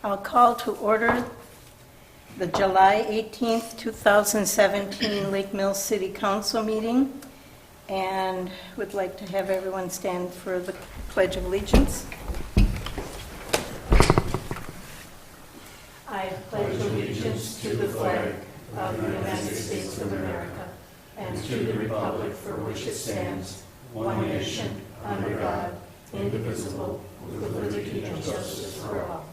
I'll call to order the July 18th, 2017 Lake Mills City Council meeting, and would like to have everyone stand for the Pledge of Allegiance. I pledge allegiance to the flag of the United States of America and to the republic for which it stands, one nation, under God, indivisible, with liberty and justice for all.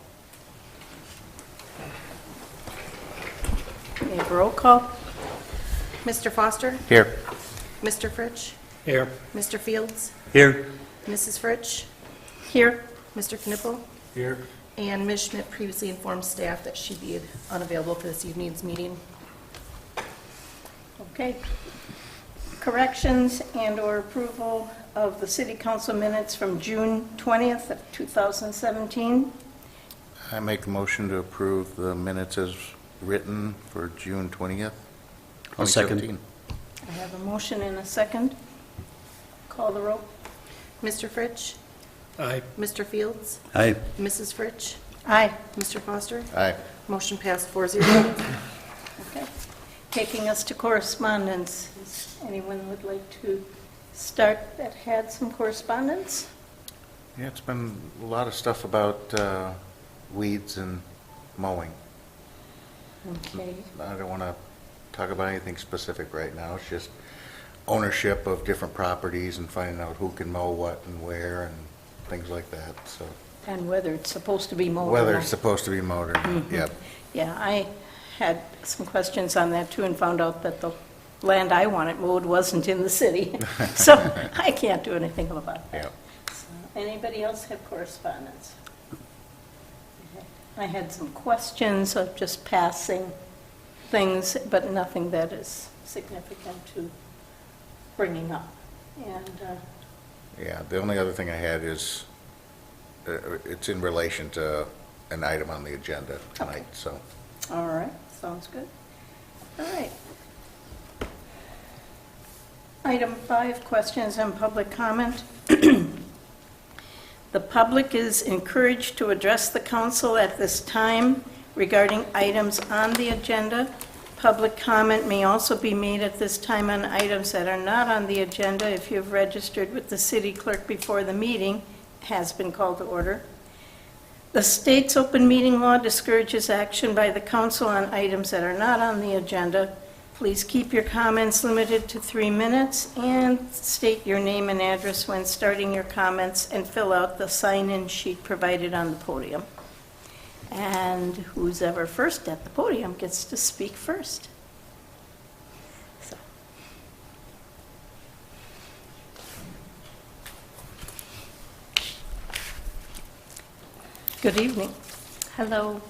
We have roll call. Mr. Foster? Here. Mr. Fritsch? Here. Mr. Fields? Here. Mrs. Fritsch? Here. Mr. Knippel? Here. And Ms. Schmidt previously informed staff that she'd be unavailable for this evening's meeting. Okay. Corrections and/or approval of the City Council minutes from June 20th of 2017. I make a motion to approve the minutes as written for June 20th, I'll second. 2017. I have a motion and a second. Call the roll. Mr. Fritsch? Aye. Mr. Fields? Aye. Mrs. Fritsch? Aye. Mr. Foster? Aye. Motion passed 4-0. Okay. Taking us to correspondence. Is anyone would like to start that had some correspondence? Yeah, it's been a lot of stuff about weeds and mowing. Okay. I don't want to talk about anything specific right now. It's just ownership of different properties and finding out who can mow what and where and things like that. So And whether it's supposed to be mowed or whether not. it's supposed to be mowed or not. Yep. Yeah, I had some questions on that too and found out that the land I wanted mowed wasn't in the city. So I can't do anything about that. Yep. So, anybody else have correspondence? I had some questions of just passing things, but nothing that is significant to bringing up. And Yeah, the only other thing I had is, it's in relation to an item on the agenda tonight, Okay. so. all right, sounds good. All right. Item 5, questions and public comment. The public is encouraged to address the council at this time regarding items on the agenda. Public comment may also be made at this time on items that are not on the agenda if you have registered with the city clerk before the meeting has been called to order. The state's open meeting law discourages action by the council on items that are not on the agenda. Please keep your comments limited to 3 minutes and state your name and address when starting your comments and fill out the sign-in sheet provided on the podium. And who's ever first at the podium gets to speak first. So. Good evening. Hello.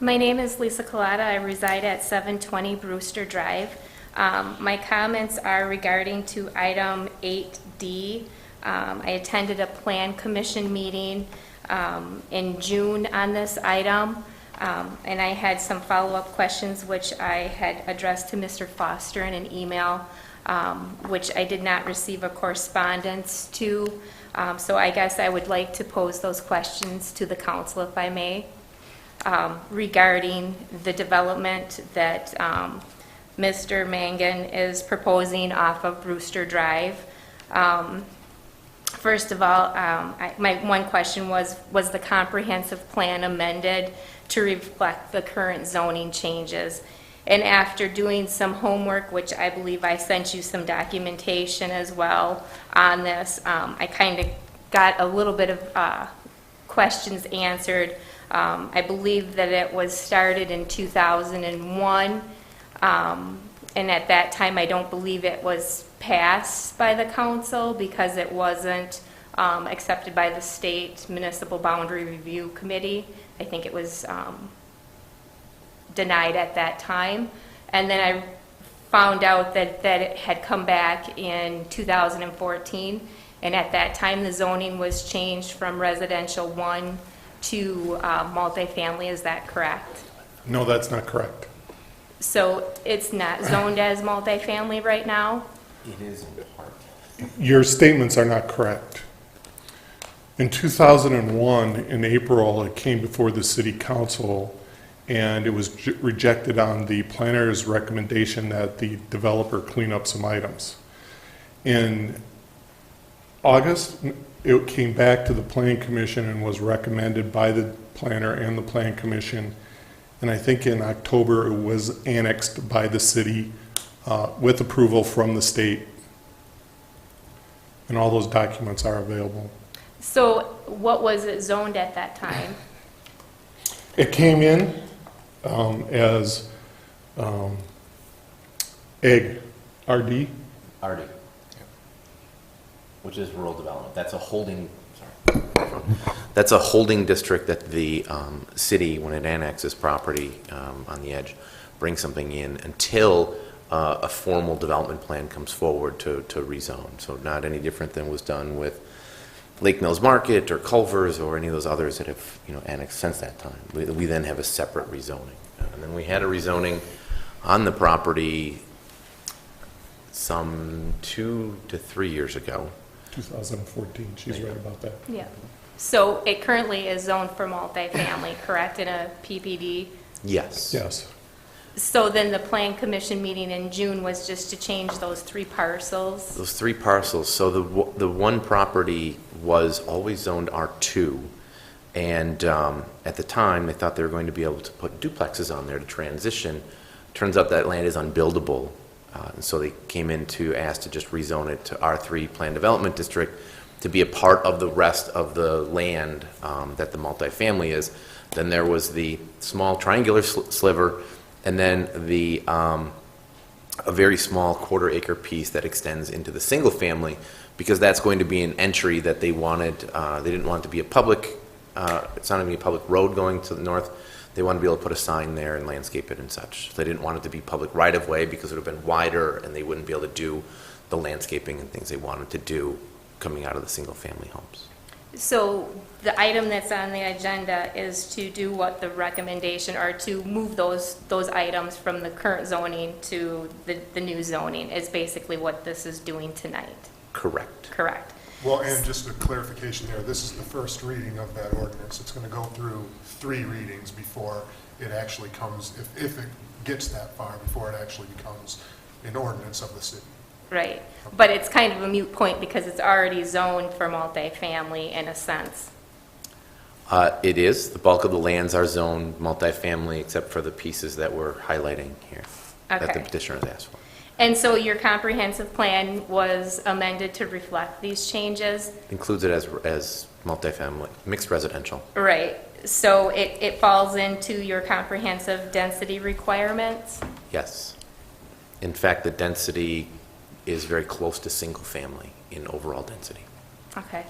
My name is Lisa Collada. I reside at 720 Brewster Drive. My comments are regarding to item 8D. I attended a Plan Commission meeting in June on this item, and I had some follow-up questions which I had addressed to Mr. Foster in an email, which I did not receive a correspondence to. So I guess I would like to pose those questions to the council if I may. Regarding the development that Mr. Mangan is proposing off of Brewster Drive. First of all, my one question was the comprehensive plan amended to reflect the current zoning changes? And after doing some homework, which I believe I sent you some documentation as well on this, I kind of got a little bit of questions answered. I believe that it was started in 2001, and at that time I don't believe it was passed by the council because it wasn't accepted by the state municipal boundary review committee. I think it was denied at that time, and then I found out that it had come back in 2014, and at that time the zoning was changed from residential 1 to multifamily. Is that correct? No, that's not correct. So it's not zoned as multifamily right now? It is in part. Your statements are not correct. In 2001, in April, it came before the city council, and it was rejected on the planner's recommendation that the developer clean up some items. In August, it came back to the planning commission and was recommended by the planner and the planning commission. And I think in October, it was annexed by the city with approval from the state. And all those documents are available. So what was it zoned at that time? It came in as egg, RD. RD. Which is rural development. That's a holding, sorry. That's a holding district that the city, when it annexes property on the edge, brings something in until a formal development plan comes forward to rezone. So not any different than was done with Lake Mills Market or Culver's or any of those others that have, annexed since that time. We then have a separate rezoning. And then we had a rezoning on the property some 2 to 3 years ago. 2014, she's right about that. Yeah. So it currently is zoned for multifamily, correct, in a PPD? Yes. Yes. So then the plan commission meeting in June was just to change those 3 parcels? Those 3 parcels, so the one property was always zoned R2, and at the time, they thought they were going to be able to put duplexes on there to transition. Turns out that land is unbuildable, and so they came in to ask to just rezone it to R3 Plan Development District to be a part of the rest of the land that the multifamily is. Then there was the small triangular sliver, and then the a very small quarter-acre piece that extends into the single-family, because that's going to be an entry that they wanted. They didn't want it to be a public. It's not going to be a public road going to the north. They wanted to be able to put a sign there and landscape it and such. So they didn't want it to be public right-of-way because it would have been wider, and they wouldn't be able to do the landscaping and things they wanted to do coming out of the single-family homes. So the item that's on the agenda is to do what the recommendation, or to move those items from the current zoning to the new zoning is basically what this is doing tonight. Correct. Correct. Well, and just a clarification there, this is the first reading of that ordinance. It's going to go through 3 readings before it actually comes, if it gets that far, before it actually becomes an ordinance of the city. Right. But it's kind of a moot point because it's already zoned for multifamily in a sense. It is. The bulk of the lands are zoned multifamily, except for the pieces that we're highlighting here that the Okay. petitioner has asked for. And so your comprehensive plan was amended to reflect these changes? Includes it as multifamily, mixed residential. Right. So it falls into your comprehensive density requirements? Yes. In fact, the density is very close to single family in overall density. Okay.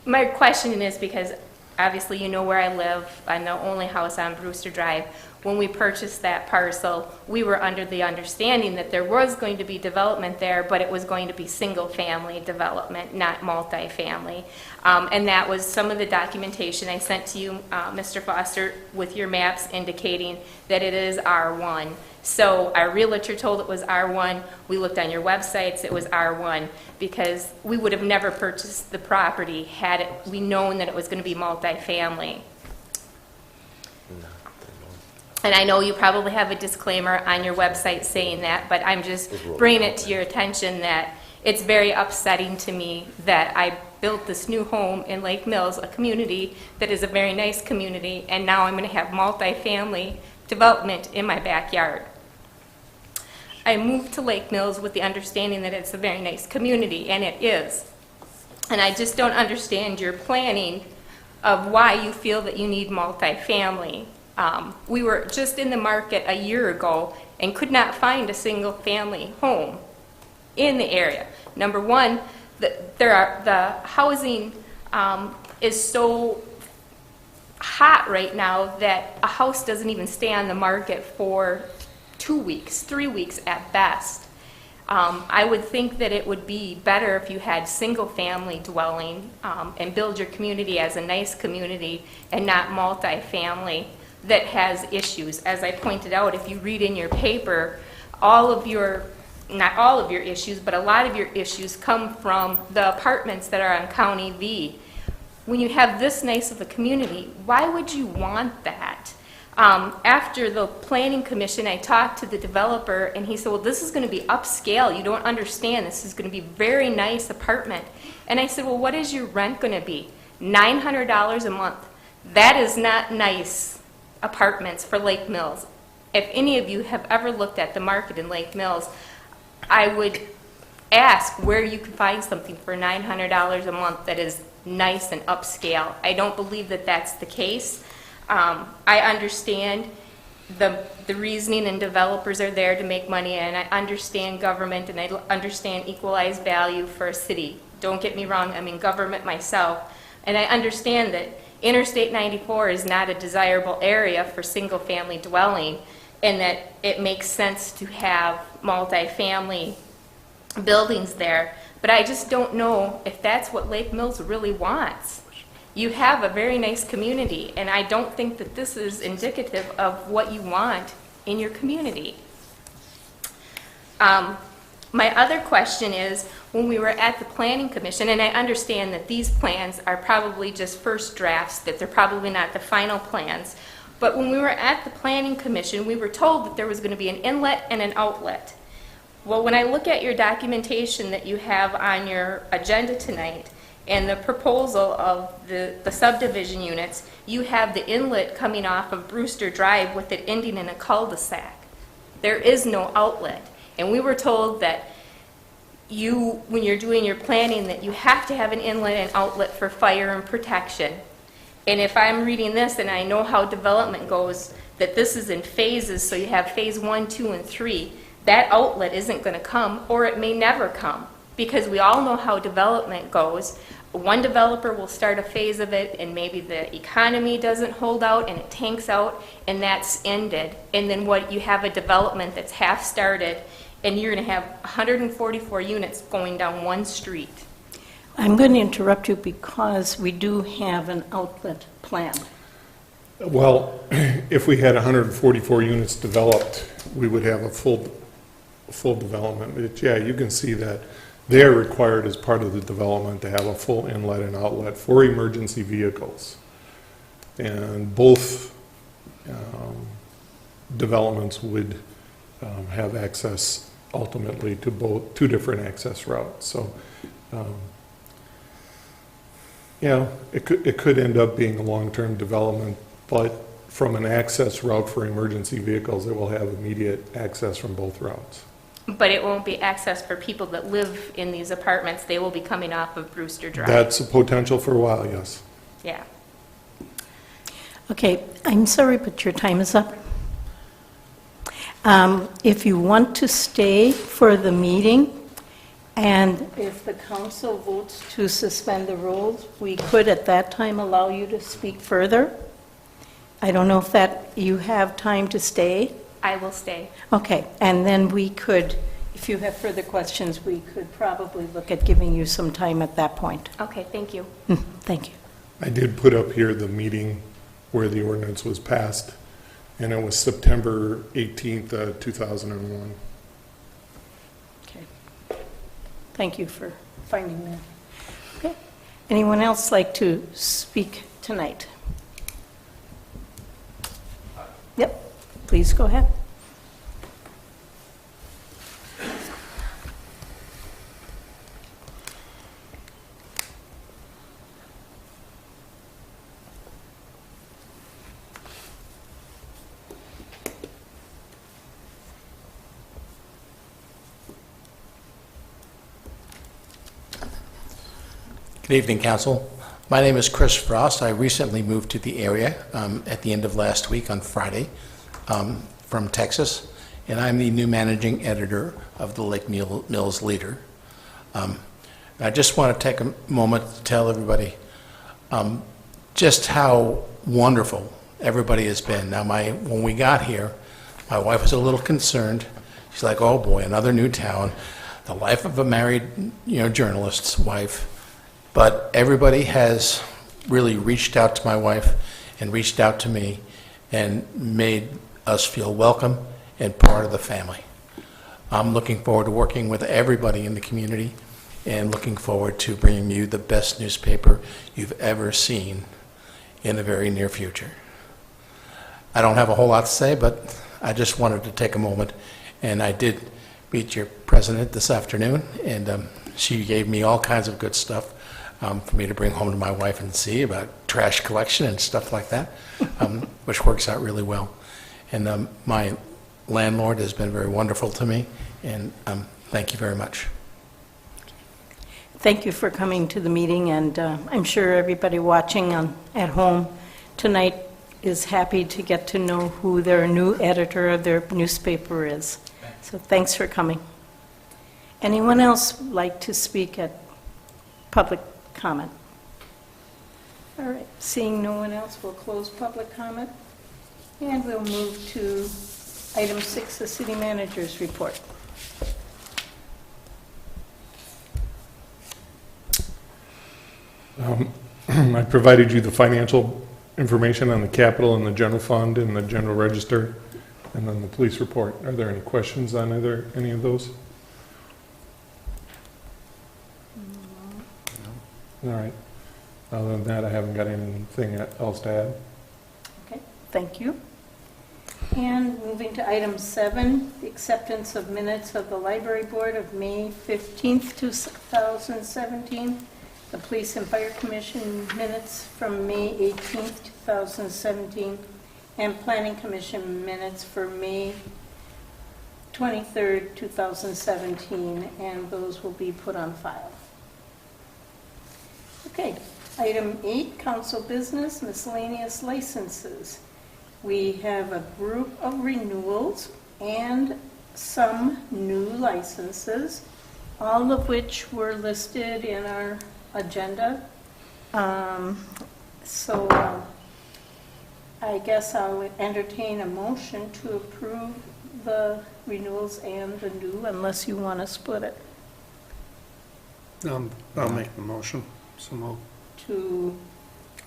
My question is because obviously you know where I live. I'm the only house on Brewster Drive. When we purchased that parcel, we were under the understanding that there was going to be development there, but it was going to be single-family development, not multifamily. And that was some of the documentation I sent to you, Mr. Foster, with your maps indicating that it is R1. So our realtor told it was R1. We looked on your websites, it was R1, because we would have never purchased the property had we known that it was going to be multifamily. And I know you probably have a disclaimer on your website saying that, but I'm just bringing it to your attention that it's very upsetting to me that I built this new home in Lake Mills, a community that is a very nice community, and now I'm going to have multifamily development in my backyard. I moved to Lake Mills with the understanding that it's a very nice community, and it is. And I just don't understand your planning of why you feel that you need multifamily. We were just in the market a year ago and could not find a single family home in the area. Number one, the housing is so hot right now that a house doesn't even stay on the market for 2 weeks, 3 weeks at best. I would think that it would be better if you had single-family dwelling and build your community as a nice community and not multifamily that has issues. As I pointed out, if you read in your paper, all of your, not all of your issues, but a lot of your issues come from the apartments that are on County V. When you have this nice of a community, why would you want that? After the planning commission, I talked to the developer, and he said, well, this is going to be upscale. You don't understand. This is going to be very nice apartment. And I said, well, what is your rent going to be? $900 a month. That is not nice apartments for Lake Mills. If any of you have ever looked at the market in Lake Mills, I would ask where you could find something for $900 a month that is nice and upscale. I don't believe that that's the case. I understand the reasoning, and developers are there to make money, and I understand government, and I understand equalized value for a city. Don't get me wrong, I'm in government myself, and I understand that Interstate 94 is not a desirable area for single-family dwelling, and that it makes sense to have multifamily buildings there, but I just don't know if that's what Lake Mills really wants. You have a very nice community, and I don't think that this is indicative of what you want in your community. My other question is, when we were at the Planning Commission, and I understand that these plans are probably just first drafts, that they're probably not the final plans, but when we were at the Planning Commission, we were told that there was going to be an inlet and an outlet. Well, when I look at your documentation that you have on your agenda tonight, and the proposal of the subdivision units, you have the inlet coming off of Brewster Drive with it ending in a cul-de-sac. There is no outlet. And we were told that you, when you're doing your planning, that you have to have an inlet and outlet for fire and protection. And if I'm reading this and I know how development goes, that this is in phases, so you have phase 1, 2, and 3, that outlet isn't going to come, or it may never come. Because we all know how development goes. One developer will start a phase of it, and maybe the economy doesn't hold out and it tanks out, and that's ended. And then what you have a development that's half started, and you're going to have 144 units going down one street. I'm going to interrupt you because we do have an outlet plan. Well, if we had 144 units developed, we would have a full development. But yeah, you can see that they are required as part of the development to have a full inlet and outlet for emergency vehicles. And both developments would have access ultimately to two different access routes. So, yeah, it could end up being a long-term development, but from an access route for emergency vehicles, it will have immediate access from both routes. But it won't be access for people that live in these apartments. They will be coming off of Brewster Drive. That's a potential for a while, yes. Yeah. Okay, I'm sorry, but your time is up. If you want to stay for the meeting, and if the council votes to suspend the rules, we could at that time allow you to speak further. I don't know if that you have time to stay. I will stay. Okay, and then we could, if you have further questions, we could probably look at giving you some time at that point. Okay, thank you. Thank you. I did put up here the meeting where the ordinance was passed, and it was September 18th, 2001. Okay. Thank you for finding that. Okay. Anyone else like to speak tonight? Yep, please go ahead. Good evening, Council. My name is Chris Frost. I recently moved to the area at the end of last week on Friday from Texas, and I'm the new managing editor of the Lake Mills Leader. I just want to take a moment to tell everybody just how wonderful everybody has been. Now, when we got here, my wife was a little concerned. She's like, "Oh boy, another new town, the life of a married, journalist's wife." But everybody has really reached out to my wife and reached out to me, and made us feel welcome and part of the family. I'm looking forward to working with everybody in the community and looking forward to bringing you the best newspaper you've ever seen in the very near future. I don't have a whole lot to say, but I just wanted to take a moment, and I did meet your president this afternoon, and she gave me all kinds of good stuff for me to bring home to my wife and see about trash collection and stuff like that, which works out really well. And my landlord has been very wonderful to me, and thank you very much. Thank you for coming to the meeting, and I'm sure everybody watching at home tonight is happy to get to know who their new editor of their newspaper is. So thanks for coming. Anyone else like to speak at public comment? All right, seeing no one else, we'll close public comment, and we'll move to item 6, the city manager's report. I provided you the financial information on the capital and the general fund and the general register, and then the police report. Are there any questions on any of those? All right. Other than that, I haven't got anything else to add. Okay, thank you. And moving to item 7, the acceptance of minutes of the library board of May 15th, 2017. The Police and Fire Commission minutes from May 18th, 2017, and Planning Commission minutes for May 23rd, 2017, and those will be put on file. Okay, item 8, council business, miscellaneous licenses. We have a group of renewals and some new licenses, all of which were listed in our agenda. So I guess I'll entertain a motion to approve the renewals and the new, unless you want to split it. I'll make the motion. So we'll To,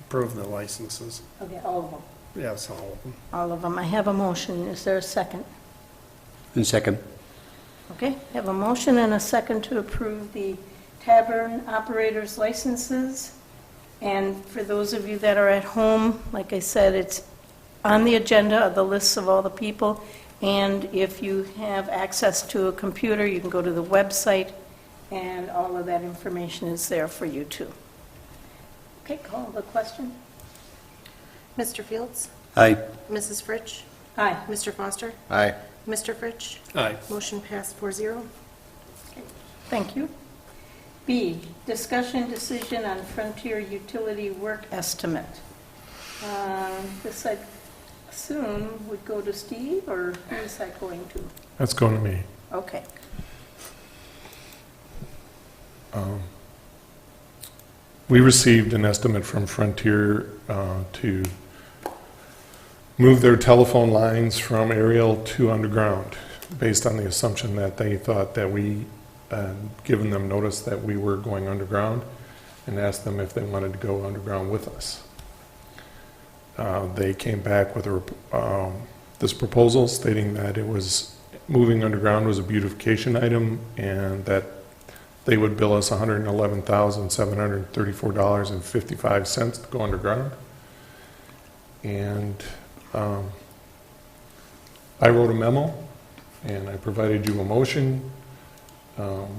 approve the licenses. okay, all of them. Yes, all of them. All of them. I have a motion. Is there a second? And second. Okay, I have a motion and a second to approve the tavern operators licenses. And for those of you that are at home, like I said, it's on the agenda of the lists of all the people. And if you have access to a computer, you can go to the website, and all of that information is there for you too. Okay, call the question. Mr. Fields? Aye. Mrs. Fritsch? Aye. Mr. Foster? Aye. Mr. Fritsch? Aye. Motion passed 4-0. Thank you. B, discussion decision on Frontier Utility Work Estimate. This I assume would go to Steve, or who is that going to? That's going to me. Okay. We received an estimate from Frontier to move their telephone lines from aerial to underground, based on the assumption that they thought that we had given them notice that we were going underground, and asked them if they wanted to go underground with us. They came back with this proposal stating that it was moving underground was a beautification item, and that they would bill us $111,734.55 to go underground. And I wrote a memo, and I provided you a motion,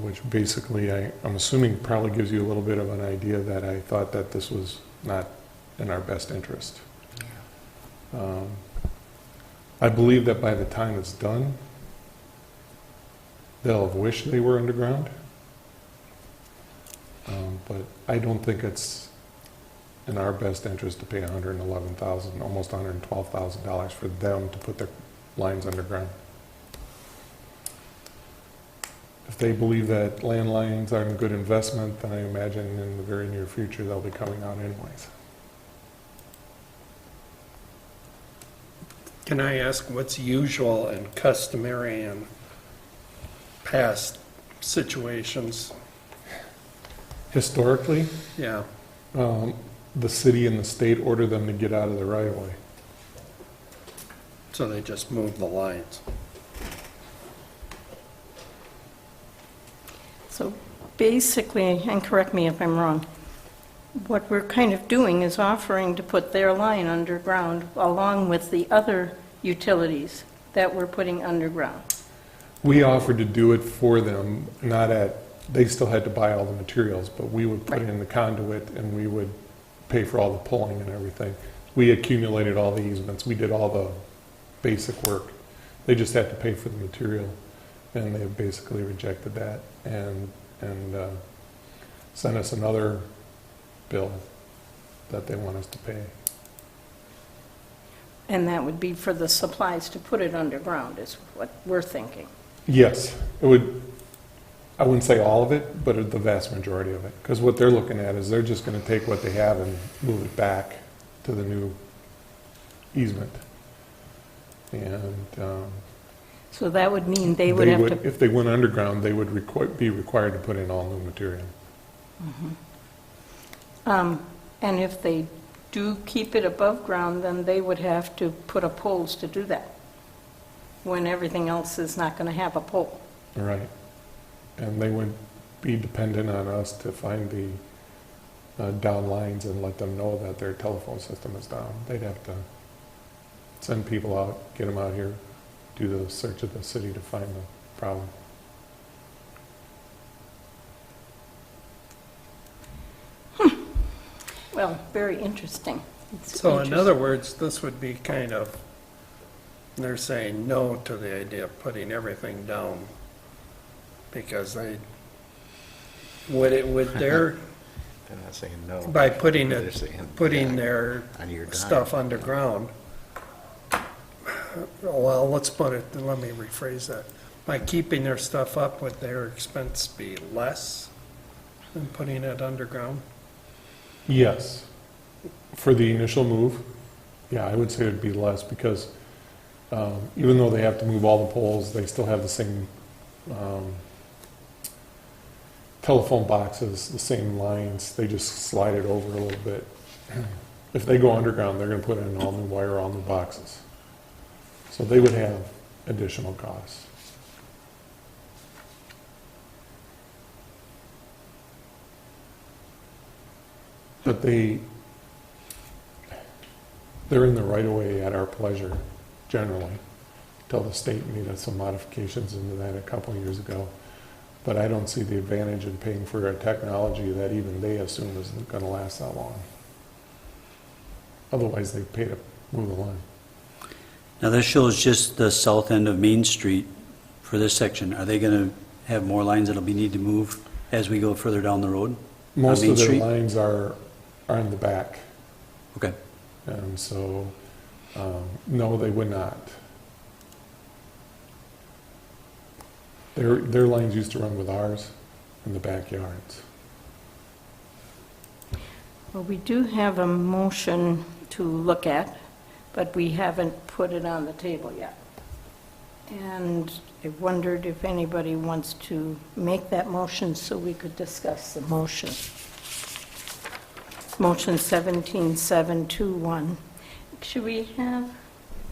which basically I'm assuming probably gives you a little bit of an idea that I thought that this was not in our best interest. I believe that by the time it's done, they'll have wished they were underground. But I don't think it's in our best interest to pay $111,000, almost $112,000 for them to put their lines underground. If they believe that landlines are a good investment, then I imagine in the very near future they'll be coming out anyways. Can I ask what's usual and customary in past situations? Historically, Yeah. the city and the state order them to get out of the right of way. So they just move the lines. So basically, and correct me if I'm wrong, what we're kind of doing is offering to put their line underground along with the other utilities that we're putting underground. We offered to do it for them, not at, they still had to buy all the materials, but we would put in the conduit and we would pay for all the pulling and everything. We accumulated all the easements, we did all the basic work. They just had to pay for the material, and they basically rejected that and sent us another bill that they want us to pay. And that would be for the supplies to put it underground, is what we're thinking. Yes, it would, I wouldn't say all of it, but the vast majority of it. Because what they're looking at is they're just going to take what they have and move it back to the new easement. And So that would mean they would have to... if they went underground, they would be required to put in all new material. And if they do keep it above ground, then they would have to put up poles to do that, when everything else is not going to have a pole. Right. And they would be dependent on us to find the down lines and let them know that their telephone system is down. They'd have to send people out, get them out here, do the search of the city to find the problem. Well, very interesting. It's So in interesting. other words, this would be kind of, they're saying no to the idea of putting everything down because they, would their, They're not saying no. by putting They're saying, putting yeah, their on your dime. stuff underground, well, let's put it, let me rephrase that. By keeping their stuff up, would their expense be less than putting it underground? Yes. For the initial move, yeah, I would say it would be less because even though they have to move all the poles, they still have the same telephone boxes, the same lines. They just slide it over a little bit. If they go underground, they're going to put in all new wire, all new boxes. So they would have additional costs. But they're in the right of way at our pleasure, generally, till the state made us some modifications into that a couple of years ago. But I don't see the advantage in paying for a technology that even they assume isn't going to last that long. Otherwise, they pay to move the line. Now, this shows just the south end of Main Street for this section. Are they going to have more lines that'll be need to move as we go further down the road? Most Main of their Street? lines are in the back, Okay. and so, no, they would not. Their lines used to run with ours in the backyards. Well, we do have a motion to look at, but we haven't put it on the table yet. And I wondered if anybody wants to make that motion so we could discuss the motion. Motion 17721. Can we have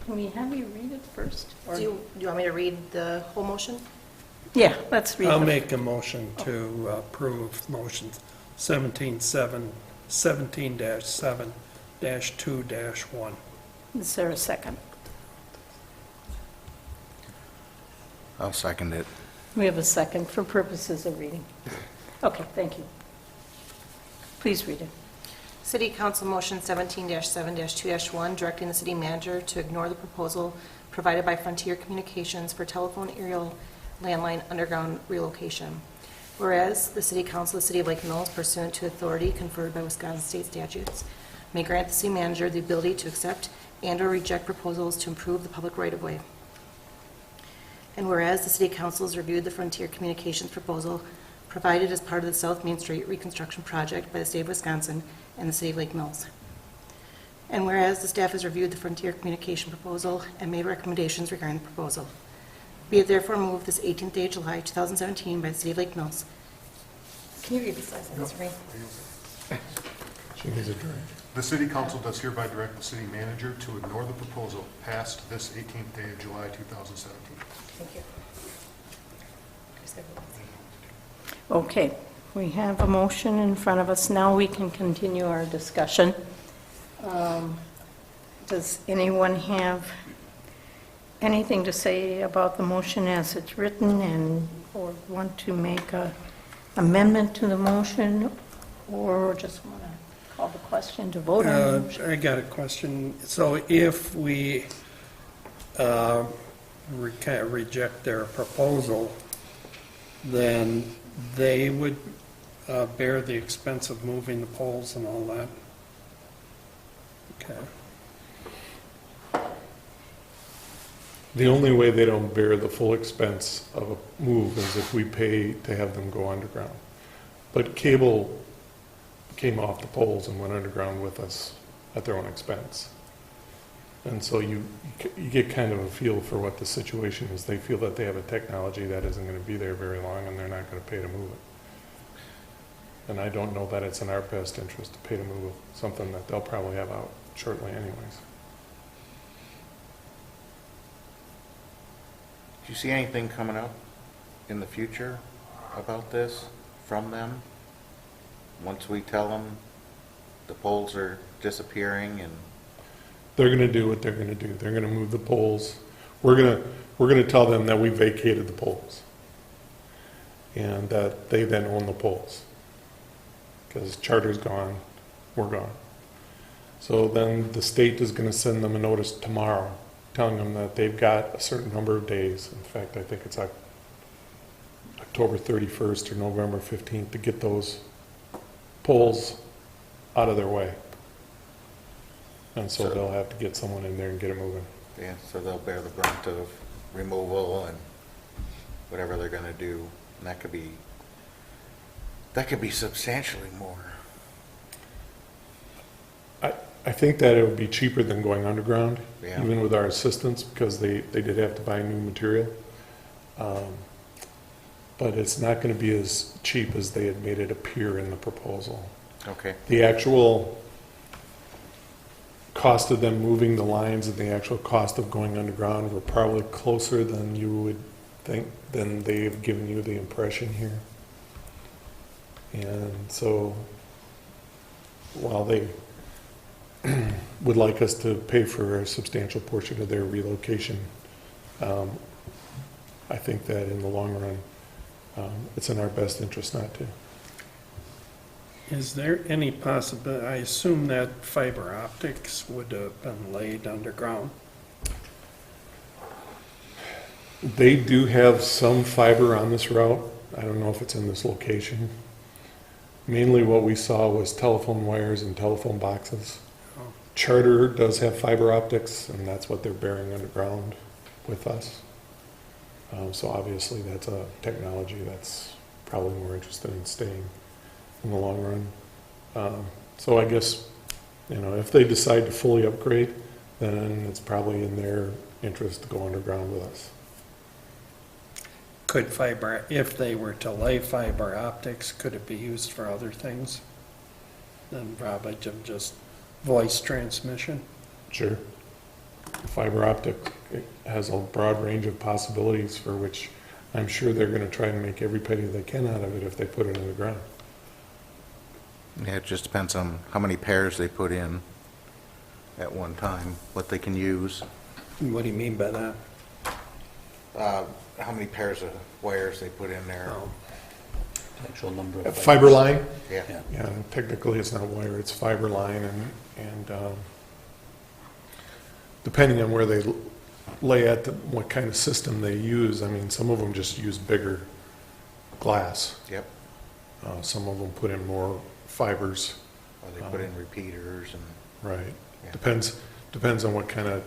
you read it first? Or- Do you want me to read the whole motion? Yeah, let's read I'll it. make a motion to approve motion 17-7-2-1. Is there a second? I'll second it. We have a second for purposes of reading. Okay, thank you. Please read it. City Council Motion 17-7-2-1, directing the city manager to ignore the proposal provided by Frontier Communications for telephone aerial landline underground relocation. Whereas the City Council of the City of Lake Mills, pursuant to authority conferred by Wisconsin state statutes, may grant the city manager the ability to accept and/or reject proposals to improve the public right-of-way. And whereas the City Council has reviewed the Frontier Communications proposal provided as part of the South Main Street reconstruction project by the state of Wisconsin and the City of Lake Mills. And whereas the staff has reviewed the Frontier Communication proposal and made recommendations regarding the proposal, be it therefore moved this 18th day of July 2017 by the City of Lake Mills. Can you read this last sentence for me? She needs a drink. The city council does hereby direct the city manager to ignore the proposal passed this 18th day of July 2017. Thank you. Okay, we have a motion in front of us. Now we can continue our discussion. Does anyone have anything to say about the motion as it's written and or want to make a amendment to the motion or just want to call the question to vote on the motion? I got a question. So if we reject their proposal, then they would bear the expense of moving the poles and all that? Okay. The only way they don't bear the full expense of a move is if we pay to have them go underground. But cable came off the poles and went underground with us at their own expense. And so you get kind of a feel for what the situation is. They feel that they have a technology that isn't going to be there very long and they're not going to pay to move it. And I don't know that it's in our best interest to pay to move something that they'll probably have out shortly anyways. Do you see anything coming up in the future about this from them? Once we tell them the poles are disappearing and They're going to do what they're going to do. They're going to move the poles. We're going to tell them that we vacated the poles and that they then own the poles because charter's gone, we're gone. So then the state is going to send them a notice tomorrow telling them that they've got a certain number of days. In fact, I think it's October 31st or November 15th to get those poles out of their way. And so they'll have to get someone in there and get it moving. yeah, so they'll bear the brunt of removal and whatever they're gonna do. And that could be substantially more. I think that it would be cheaper than going underground, Yeah. even with our assistance, because they did have to buy new material. But it's not going to be as cheap as they had made it appear in the proposal. Okay. The actual cost of them moving the lines and the actual cost of going underground were probably closer than you would think, than they've given you the impression here. And so, while they would like us to pay for a substantial portion of their relocation, I think that in the long run, it's in our best interest not to. Is there any possibility, I assume that fiber optics would have been laid underground? They do have some fiber on this route. I don't know if it's in this location. Mainly what we saw was telephone wires and telephone boxes. Oh. Charter does have fiber optics, and that's what they're burying underground with us. So obviously that's a technology that's probably more interested in staying in the long run. So I guess, if they decide to fully upgrade, then it's probably in their interest to go underground with us. Could fiber, if they were to lay fiber optics, could it be used for other things than probably just voice transmission? Sure. Fiber optic has a broad range of possibilities for which I'm sure they're going to try and make every penny they can out of it if they put it in the ground. Yeah, it just depends on how many pairs they put in at one time, what they can use, What do you mean by that? how many pairs of wires they put in there. Oh, Actual number of. Fiber line? Yeah. Yeah. Yeah, technically it's not wire, it's fiber line, and depending on where they lay at, what kind of system they use, I mean, some of them just use bigger glass. Yep. Some of them put in more fibers. Or they put in repeaters and, Right. Yeah. Depends on what kind of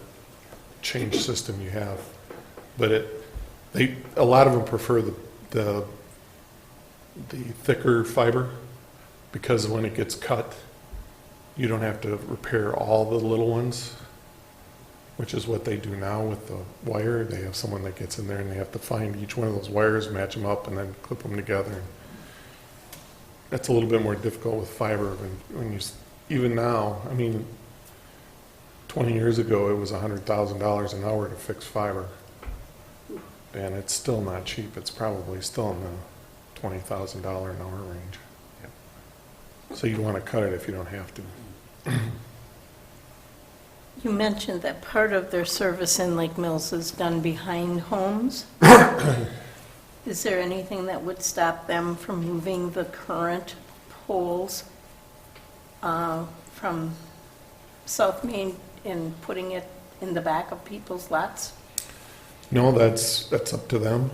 change system you have. But a lot of them prefer the thicker fiber, because when it gets cut, you don't have to repair all the little ones, which is what they do now with the wire. They have someone that gets in there and they have to find each one of those wires, match them up, and then clip them together. That's a little bit more difficult with fiber when you even now, I mean, 20 years ago, it was $100,000 an hour to fix fiber. And it's still not cheap. It's probably still in the $20,000 an hour range. So you want to cut it if you don't have to. You mentioned that part of their service in Lake Mills is done behind homes. Is there anything that would stop them from moving the current poles from South Main and putting it in the back of people's lots? No, that's up to them.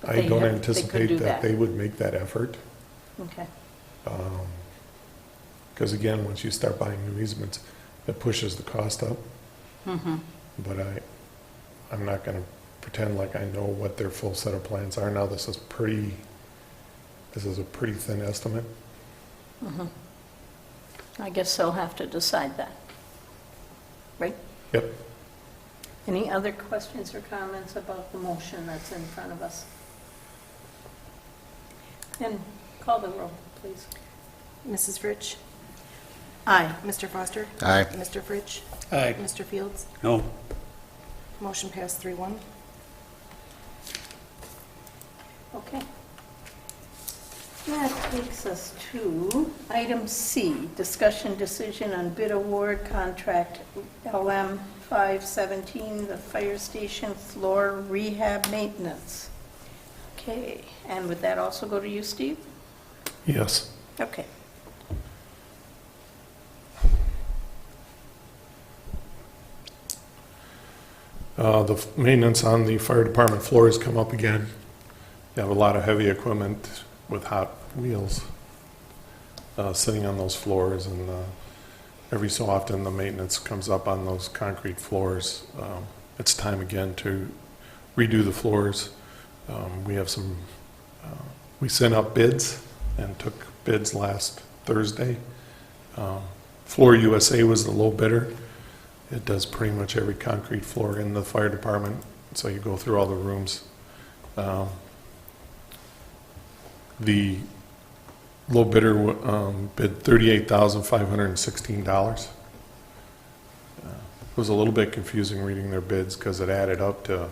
But I they don't could anticipate do that that. they would make that effort. Okay. Because again, once you start buying new easements, it pushes the cost up. Mm-hmm. But I'm not going to pretend like I know what their full set of plans are now. This is a pretty thin estimate. Mm-hmm. I guess they'll have to decide that. Right? Yep. Any other questions or comments about the motion that's in front of us? And call the roll, please. Mrs. Fritsch? Aye. Mr. Foster? Aye. Mr. Fritsch? Aye. Mr. Fields? No. Motion passed 3-1. Okay. That takes us to item C, discussion decision on bid award contract LM 517, the fire station floor rehab maintenance. Okay, and would that also go to you, Steve? Yes. Okay. The maintenance on the fire department floors come up again. You have a lot of heavy equipment with hot wheels sitting on those floors, and every so often the maintenance comes up on those concrete floors. It's time again to redo the floors. We have we sent out bids and took bids last Thursday. Floor USA was the low bidder. It does pretty much every concrete floor in the fire department, so you go through all the rooms. The low bidder bid $38,516. It was a little bit confusing reading their bids because it added up to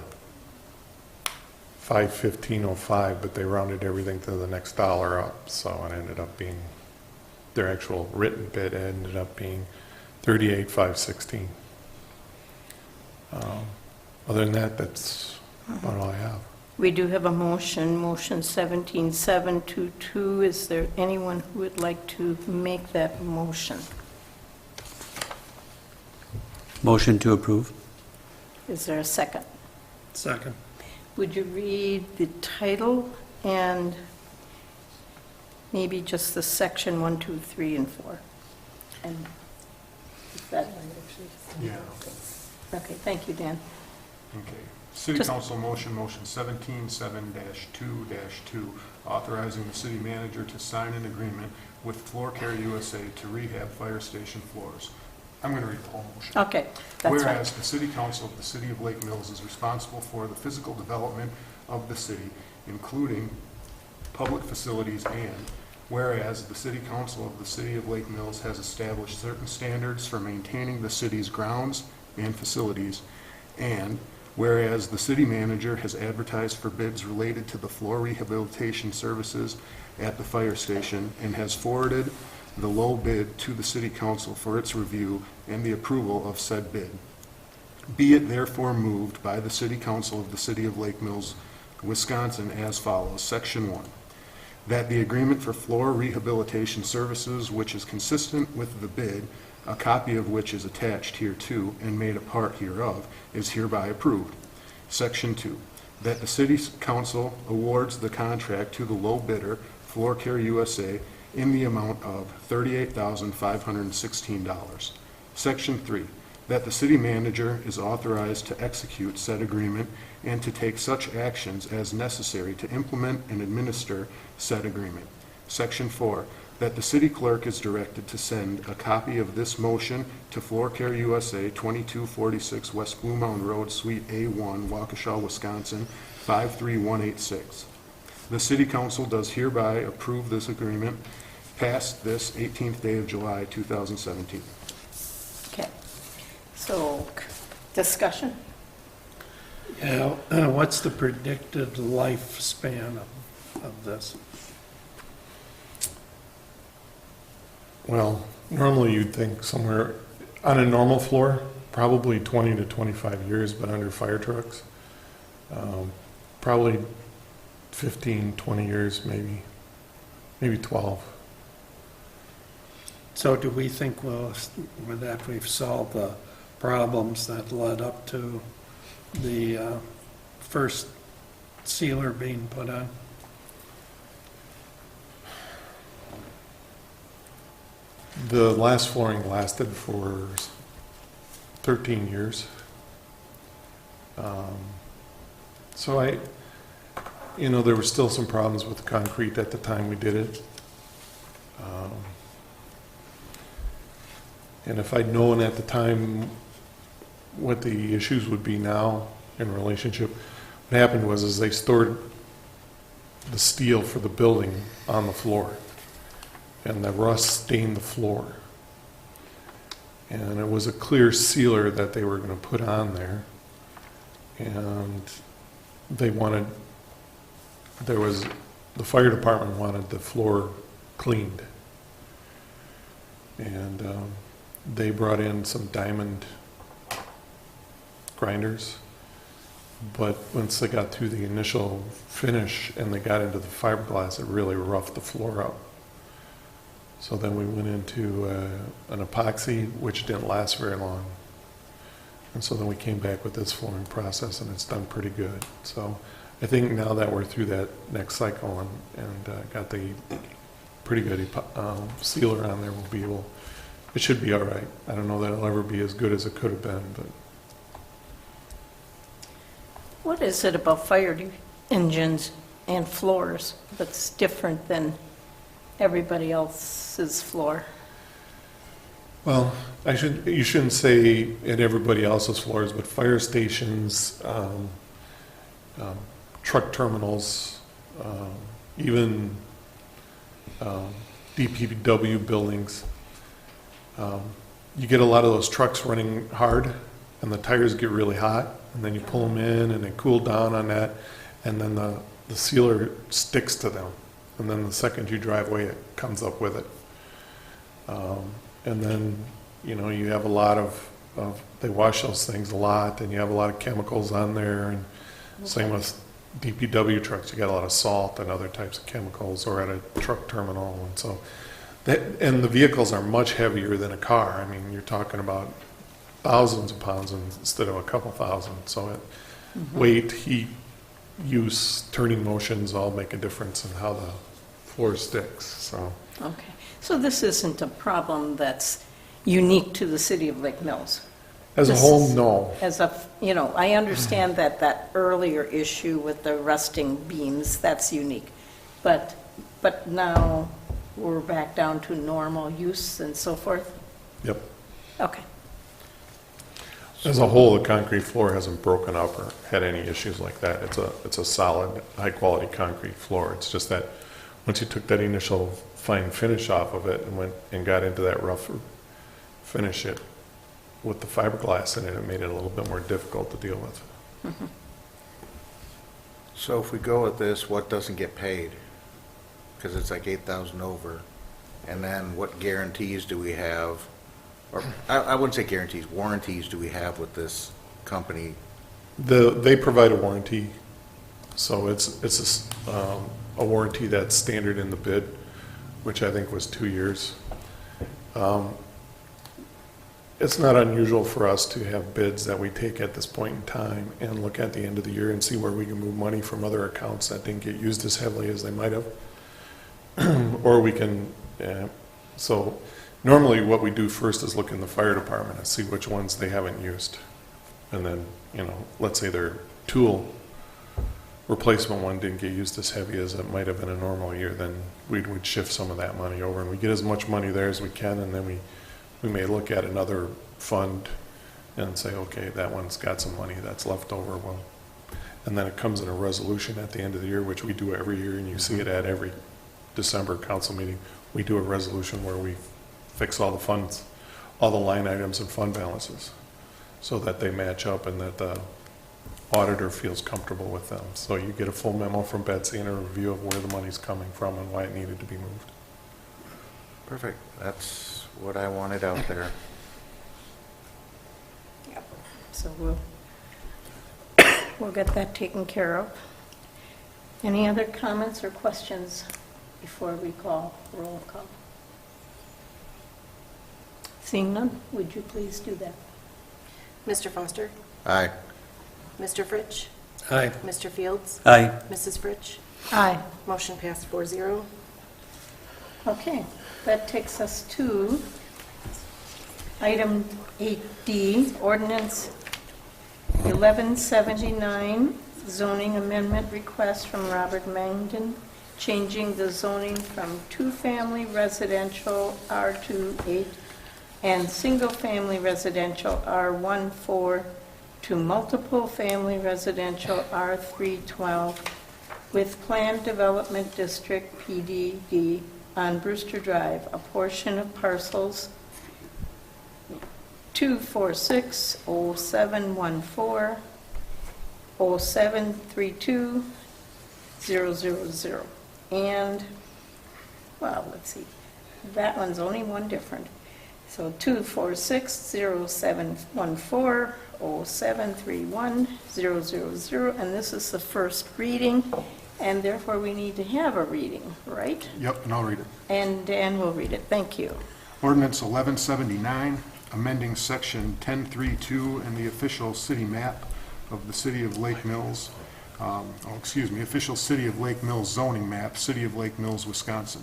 $515.05, but they rounded everything to the next dollar up, so it ended up being, their actual written bid ended up being $38,516. Other than that, that's about all I have. We do have a motion 17722. Is there anyone who would like to make that motion? Motion to approve? Is there a second? Second. Would you read the title and maybe just the section 1, 2, 3, and 4? And is that Yeah. okay? Thank you, Dan. Okay. City Just- Council motion 177-2-2, authorizing the city manager to sign an agreement with Floor Care USA to rehab fire station floors. I'm going to read the whole motion. Okay, that's right. Whereas the City Council of the City of Lake Mills is responsible for the physical development of the city, including public facilities, and whereas the City Council of the City of Lake Mills has established certain standards for maintaining the city's grounds and facilities, and whereas the city manager has advertised for bids related to the floor rehabilitation services at the fire station and has forwarded the low bid to the city council for its review and the approval of said bid. Be it therefore moved by the city council of the city of Lake Mills, Wisconsin as follows. Section 1, that the agreement for floor rehabilitation services, which is consistent with the bid, a copy of which is attached hereto and made a part hereof, is hereby approved. Section 2, that the city council awards the contract to the low bidder, Floor Care USA, in the amount of $38,516. Section 3, that the city manager is authorized to execute said agreement and to take such actions as necessary to implement and administer said agreement. Section 4, that the city clerk is directed to send a copy of this motion to Floor Care USA, 2246 West Blue Mountain Road, Suite A1, Waukesha, Wisconsin, 53186. The city council does hereby approve this agreement passed this 18th day of July, 2017. Okay. So, discussion? Yeah, what's the predicted lifespan of this? Well, normally you'd think somewhere, on a normal floor, probably 20 to 25 years, but under fire trucks, probably 15, 20 years, maybe 12. So do we think, well, with that, we've solved the problems that led up to the first sealer being put on? The last flooring lasted for 13 years. So there were still some problems with the concrete at the time we did it. And if I'd known at the time what the issues would be now in relationship, what happened was they stored the steel for the building on the floor, and the rust stained the floor. And it was a clear sealer that they were going to put on there, and the fire department wanted the floor cleaned. And they brought in some diamond grinders, but once they got through the initial finish and they got into the fiberglass, it really roughed the floor up. So then we went into an epoxy, which didn't last very long. And so then we came back with this flooring process, and it's done pretty good. So I think now that we're through that next cycle and got the pretty good sealer on there, it should be all right. I don't know that it'll ever be as good as it could have been, but. What is it about fire engines and floors that's different than everybody else's floor? Well, you shouldn't say at everybody else's floors, but fire stations, truck terminals, even DPW buildings. You get a lot of those trucks running hard, and the tires get really hot, and then you pull them in, and they cool down on that, and then the sealer sticks to them. And then the second you drive away, it comes up with it. And then, you have a lot of, they wash those things a lot, and you have a lot of chemicals on there, and same with DPW trucks, you got a lot of salt and other types of chemicals, or at a truck terminal, and so, and the vehicles are much heavier than a car. I mean, you're talking about thousands of pounds instead of a couple thousand, so weight, heat, use, turning motions all make a difference in how the floor sticks, so. Okay. So this isn't a problem that's unique to the city of Lake Mills? As a This whole, is- no. I understand that earlier issue with the rusting beams, that's unique. But now we're back down to normal use and so forth? Yep. Okay. As a whole, the concrete floor hasn't broken up or had any issues like that. It's a solid, high-quality concrete floor. It's just that once you took that initial fine finish off of it and went and got into that rough finish, it with the fiberglass in it, it made it a little bit more difficult to deal with. So if we go with this, what doesn't get paid? Because it's like 8,000 over. And then what guarantees do we have? Or I wouldn't say guarantees, warranties do we have with this company? They provide a warranty, so it's a warranty that's standard in the bid, which I think was 2 years. It's not unusual for us to have bids that we take at this point in time and look at the end of the year and see where we can move money from other accounts that didn't get used as heavily as they might have. Or we can, so normally what we do first is look in the fire department and see which ones they haven't used. And then, let's say their tool replacement one didn't get used as heavy as it might have in a normal year, then we would shift some of that money over and we get as much money there as we can, and then we may look at another fund and say, okay, that one's got some money that's left over. Well, and then it comes in a resolution at the end of the year, which we do every year, and you see it at every December council meeting. we do a resolution where we fix all the funds, all the line items and fund balances, so that they match up and that the auditor feels comfortable with them. So you get a full memo from Betsy and a review of where the money's coming from and why it needed to be moved. Perfect. That's what I wanted out there. So we'll get that taken care of. Any other comments or questions before we call roll call? Seeing none, would you please do that? Mr. Foster? Aye. Mr. Fritsch? Aye. Mr. Fields? Aye. Mrs. Fritsch? Aye. Motion passed 4-0. Okay, that takes us to item 8D, Ordinance 1179, zoning amendment request from Robert Langdon, changing the zoning from two-family residential R28 and single-family residential R14 to multiple-family residential R312 with Planned Development District PDD on Brewster Drive, a portion of parcels 2460714, 0732, 000. And, well, let's see, that one's only one different. So 2460714, 0731, 000, and this is the first reading, and therefore we need to have a reading, right? Yep, and I'll read it. And Dan will read it. Thank you. Ordinance 1179, amending section 1032 and the official city map of the city of Lake Mills, official city of Lake Mills zoning map, city of Lake Mills, Wisconsin.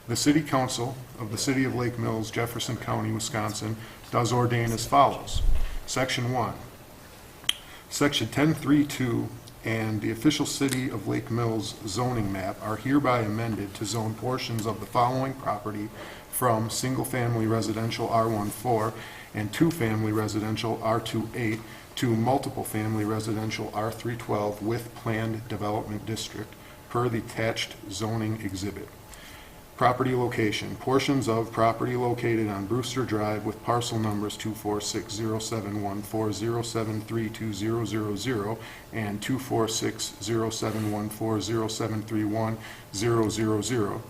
The city council of the city of Lake Mills, Jefferson County, Wisconsin, does ordain as follows. Section 1, section 1032 and the official city of Lake Mills zoning map are hereby amended to zone portions of the following property from single-family residential R14 and two-family residential R28 to multiple-family residential R312 with planned development district per the attached zoning exhibit. Property location. Portions of property located on Brewster Drive with parcel numbers 2460714073200 and 2460714073100.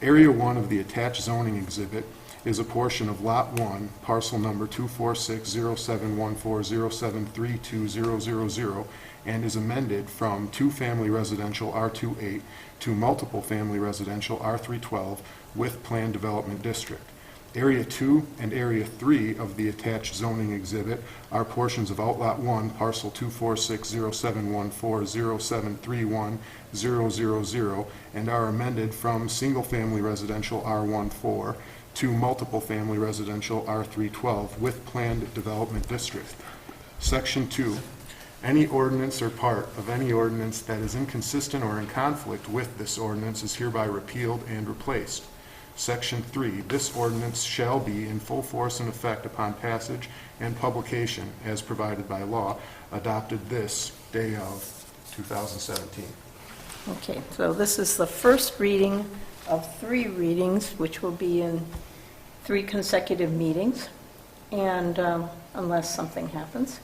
Area 1 of the attached zoning exhibit is a portion of Lot 1, parcel number 2460714073200, and is amended from two-family residential R28 to multiple-family residential R312 with planned development district. Area 2 and Area 3 of the attached zoning exhibit are portions of Outlot 1, parcel 2460714073100, and are amended from single-family residential R14 to multiple-family residential R312 with planned development district. Section 2. Any ordinance or part of any ordinance that is inconsistent or in conflict with this ordinance is hereby repealed and replaced. Section 3. This ordinance shall be in full force and effect upon passage and publication as provided by law, adopted this day of 2017. Okay, so this is the first reading of 3 readings, which will be in 3 consecutive meetings, and unless something happens.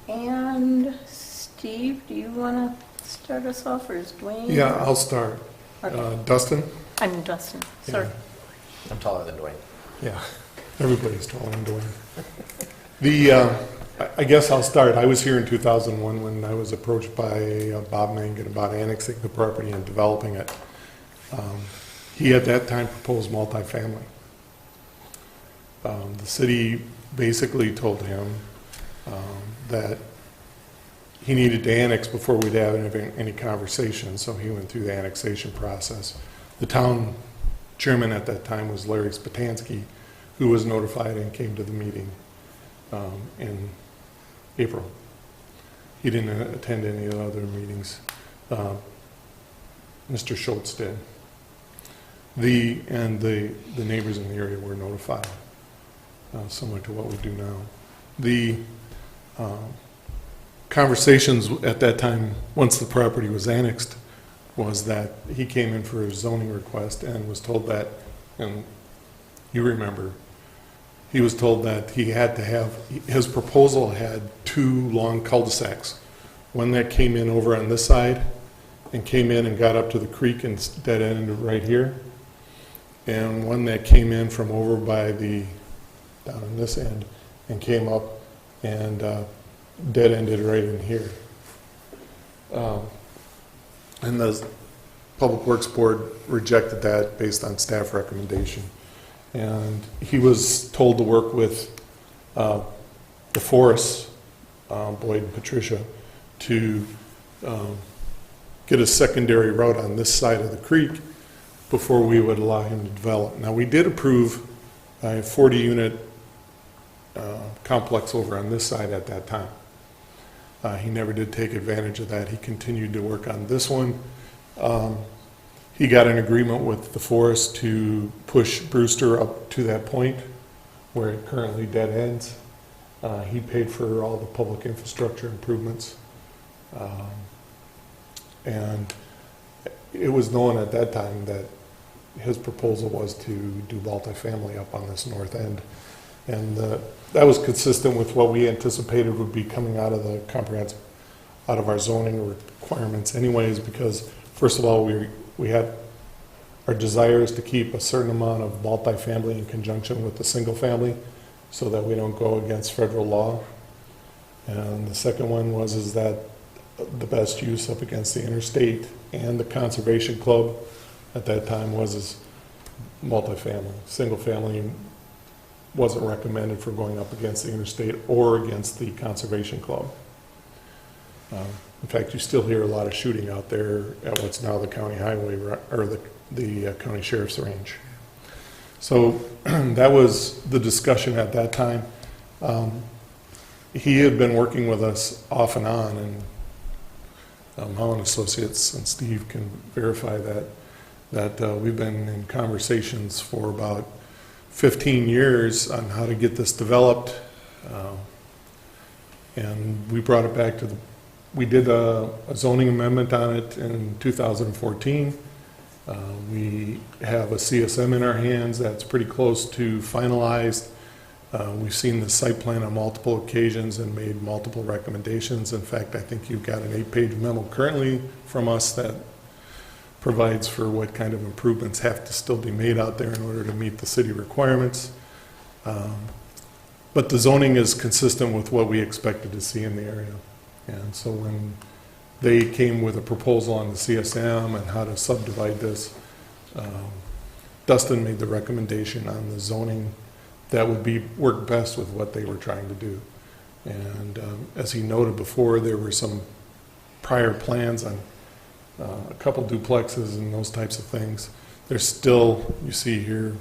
And Steve, do you want to start us off, or is Dwayne? Yeah, I'll start. Okay. Dustin? I'm Dustin, sorry. I'm taller than Dwayne. Yeah, everybody's taller than Dwayne. I guess I'll start. I was here in 2001 when I was approached by Bob Mangan about annexing the property and developing it. He at that time proposed multifamily. The city basically told him that he needed to annex before we'd have any conversation, so he went through the annexation process. The town chairman at that time was Larry Spatansky, who was notified and came to the meeting in April. He didn't attend any of the other meetings. Mr. Schultz did. The neighbors in the area were notified, similar to what we do now. The conversations at that time, once the property was annexed, was that he came in for a zoning request and was told that, and you remember, he was told that he had to have, his proposal had 2 long cul-de-sacs. One that came in over on this side and came in and got up to the creek and dead ended right here. And one that came in from over by the, down on this end, and came up and dead ended right in here. And the Public Works Board rejected that based on staff recommendation. And he was told to work with the forests, Boyd and Patricia, to get a secondary route on this side of the creek before we would allow him to develop. Now, we did approve a 40-unit complex over on this side at that time. He never did take advantage of that. He continued to work on this one. He got an agreement with the forest to push Brewster up to that point where it currently dead ends. He paid for all the public infrastructure improvements. And it was known at that time that his proposal was to do multifamily up on this north end. And that was consistent with what we anticipated would be coming out of the comprehensive, out of our zoning requirements anyways, because first of all, we had our desires to keep a certain amount of multifamily in conjunction with the single family so that we don't go against federal law. And the second one is that the best use up against the interstate and the conservation club at that time was multifamily. Single family wasn't recommended for going up against the interstate or against the conservation club. In fact, you still hear a lot of shooting out there at what's now the county highway, or the county sheriff's range. So that was the discussion at that time. He had been working with us off and on, and Holland Associates and Steve can verify that we've been in conversations for about 15 years on how to get this developed. And we brought it back to we did a zoning amendment on it in 2014. We have a CSM in our hands that's pretty close to finalized. We've seen the site plan on multiple occasions and made multiple recommendations. In fact, I think you've got an 8-page memo currently from us that provides for what kind of improvements have to still be made out there in order to meet the city requirements. But the zoning is consistent with what we expected to see in the area. And so when they came with a proposal on the CSM and how to subdivide this, Dustin made the recommendation on the zoning that would work best with what they were trying to do. And as he noted before, there were some prior plans on a couple duplexes and those types of things. There's still, you see here,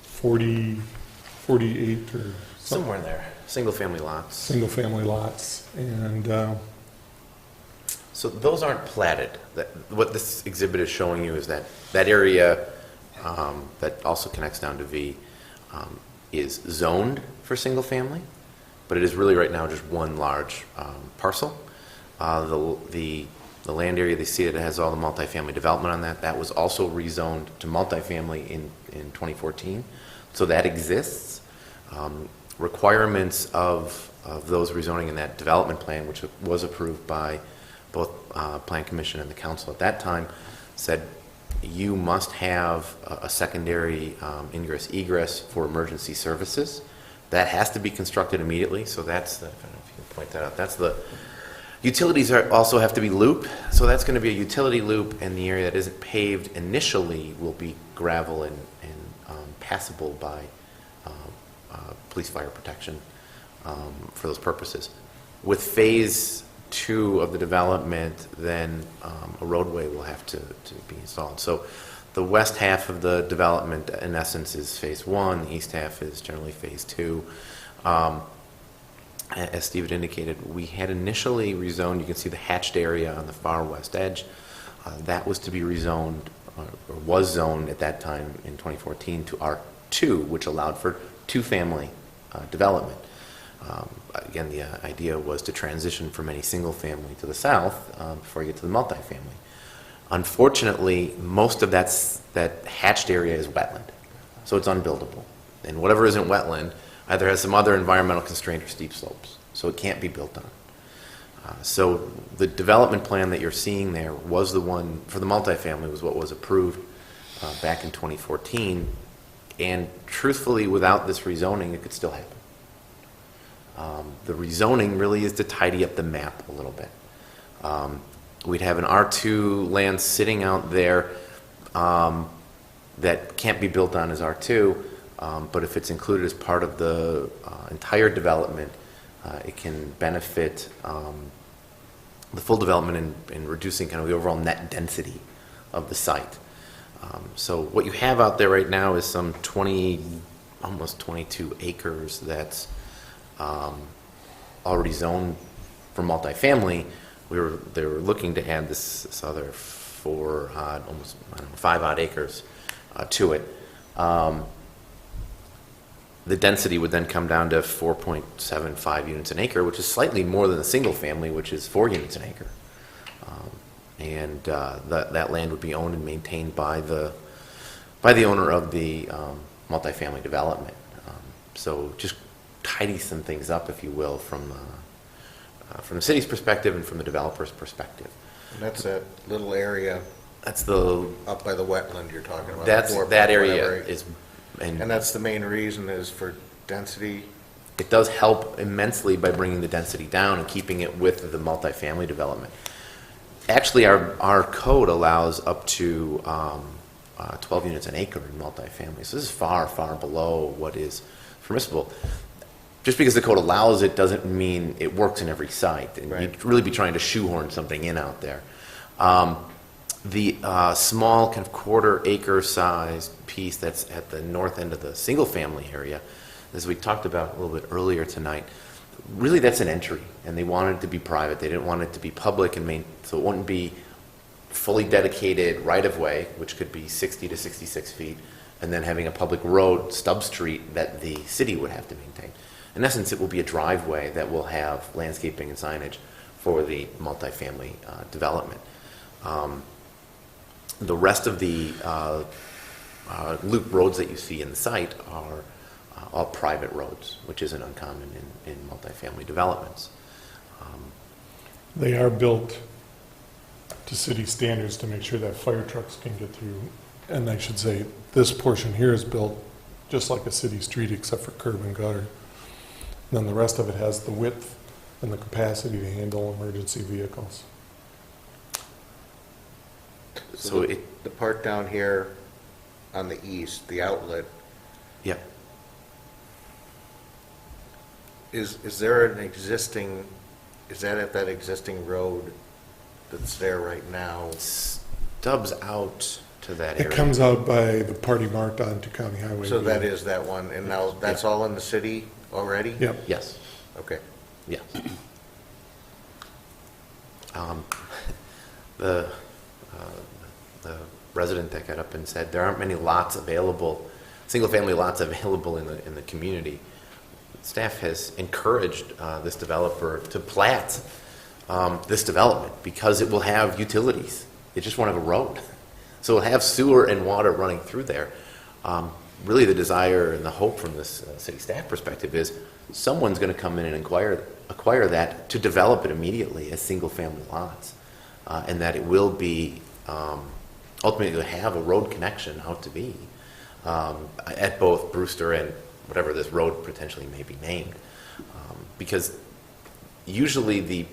48 or Somewhere in there, single-family lots. single-family lots. And So those aren't platted. What this exhibit is showing you is that area that also connects down to V is zoned for single-family, but it is really right now just one large parcel. The land area, they see it has all the multifamily development on that was also rezoned to multifamily in 2014. So that exists. Requirements of those rezoning in that development plan, which was approved by both Plan Commission and the council at that time, said you must have a secondary ingress egress for emergency services. That has to be constructed immediately. So that's the, I don't know if you can point that out. That's the utilities also have to be loop. So that's going to be a utility loop, and the area that isn't paved initially will be gravel and passable by police fire protection for those purposes. With phase 2 of the development, then a roadway will have to be installed. So the west half of the development, in essence, is phase 1. The east half is generally phase 2. As Steve had indicated, we had initially rezoned, you can see the hatched area on the far west edge. That was to be rezoned, or was zoned at that time in 2014 to R2, which allowed for 2-family development. Again, the idea was to transition from any single-family to the south before you get to the multifamily. Unfortunately, most of that hatched area is wetland, so it's unbuildable. And whatever isn't wetland either has some other environmental constraint or steep slopes, so it can't be built on. So the development plan that you're seeing there was the one for the multifamily, was what was approved back in 2014. And truthfully, without this rezoning, it could still happen. The rezoning really is to tidy up the map a little bit. We'd have an R2 land sitting out there that can't be built on as R2, but if it's included as part of the entire development, it can benefit the full development in reducing kind of the overall net density of the site. So what you have out there right now is some almost 22 acres that's already zoned for multifamily. They were looking to add this other 5 odd acres to it. The density would then come down to 4.75 units an acre, which is slightly more than a single family, which is 4 units an acre. And that land would be owned and maintained by the owner of the multifamily development. So just tidy some things up, if you will, from the city's perspective and from the developer's perspective. And that's that little area That's the up by the wetland you're talking about. that area is, And that's the main reason is for density. it does help immensely by bringing the density down and keeping it with the multifamily development. Actually, our code allows up to 12 units an acre in multifamily. So this is far, far below what is permissible. Just because the code allows it doesn't mean it works in every site. And Right. you'd really be trying to shoehorn something in out there. The small kind of quarter-acre size piece that's at the north end of the single-family area, as we talked about a little bit earlier tonight, really that's an entry, and they wanted it to be private. They didn't want it to be public, so it wouldn't be fully dedicated right-of-way, which could be 60 to 66 feet, and then having a public road, stub street, that the city would have to maintain. In essence, it will be a driveway that will have landscaping and signage for the multifamily development. The rest of the loop roads that you see in the site are all private roads, which isn't uncommon in multifamily developments. They are built to city standards to make sure that fire trucks can get through. And I should say, this portion here is built just like a city street except for curb and gutter. And then the rest of it has the width and the capacity to handle emergency vehicles. So the part down here on the east, the outlet, yeah. is there an existing, is that at that existing road that's there right now? Stubs out to that area. It comes out by the party marked onto County Highway. So that is that one, and now that's all in the city already? Yep. Yes. Okay. Yeah. The resident that got up and said there aren't many lots available, single-family lots available in the community. Staff has encouraged this developer to plat this development because it will have utilities. It just won't have a road. So it'll have sewer and water running through there. Really the desire and the hope from this city staff perspective is someone's going to come in and acquire that to develop it immediately as single-family lots. And that it will be, ultimately have a road connection out to be at both Brewster and whatever this road potentially may be named. Because usually the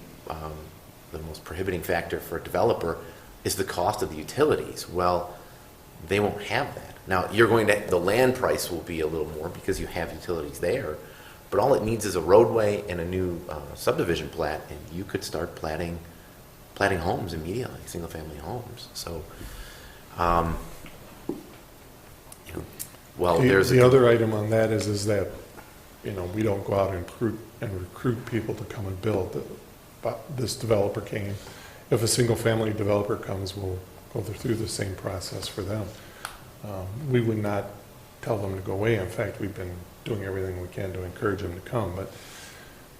most prohibiting factor for a developer is the cost of the utilities. Well, they won't have that. Now, the land price will be a little more because you have utilities there, but all it needs is a roadway and a new subdivision plat, and you could start platting homes immediately, single-family homes. So, The other item on that is that, we don't go out and recruit people to come and build. But this developer came. If a single-family developer comes, we'll go through the same process for them. We would not tell them to go away. In fact, we've been doing everything we can to encourage them to come. But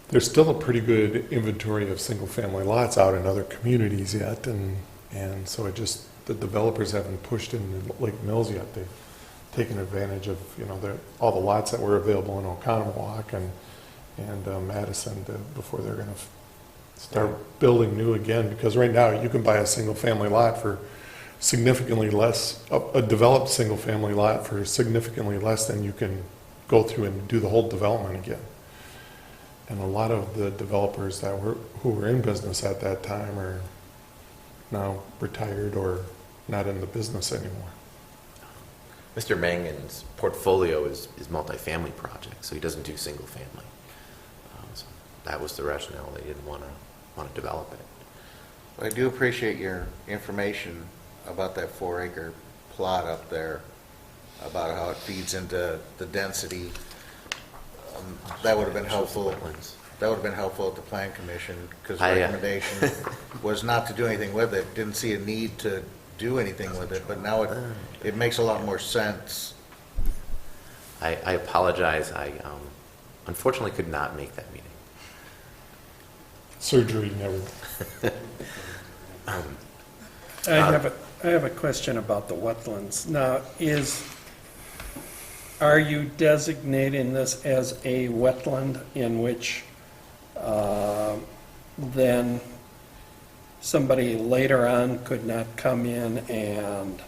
there's still a pretty good inventory of single-family lots out in other communities yet, and so the developers haven't pushed into Lake Mills yet. They've taken advantage of, all the lots that were available in Oconomowoc and Madison before they're gonna start building new again, because right now you can buy a single-family lot for significantly less, a developed single-family lot for significantly less than you can go through and do the whole development again. And a lot of the developers who were in business at that time are now retired or not in the business anymore. Mr. Mangan's portfolio is multifamily projects, so he doesn't do single family. So that was the rationale. They didn't want to develop it. I do appreciate your information about that 4-acre plot up there, about how it feeds into the density. That would have been helpful. That would have been helpful at the Plan Commission, because the recommendation was not to do anything with it. Didn't see a need to do anything with it, but now it makes a lot more sense. I apologize. I unfortunately could not make that meeting. Surgery never. I have a question about the wetlands. Now, are you designating this as a wetland in which then somebody later on could not come in and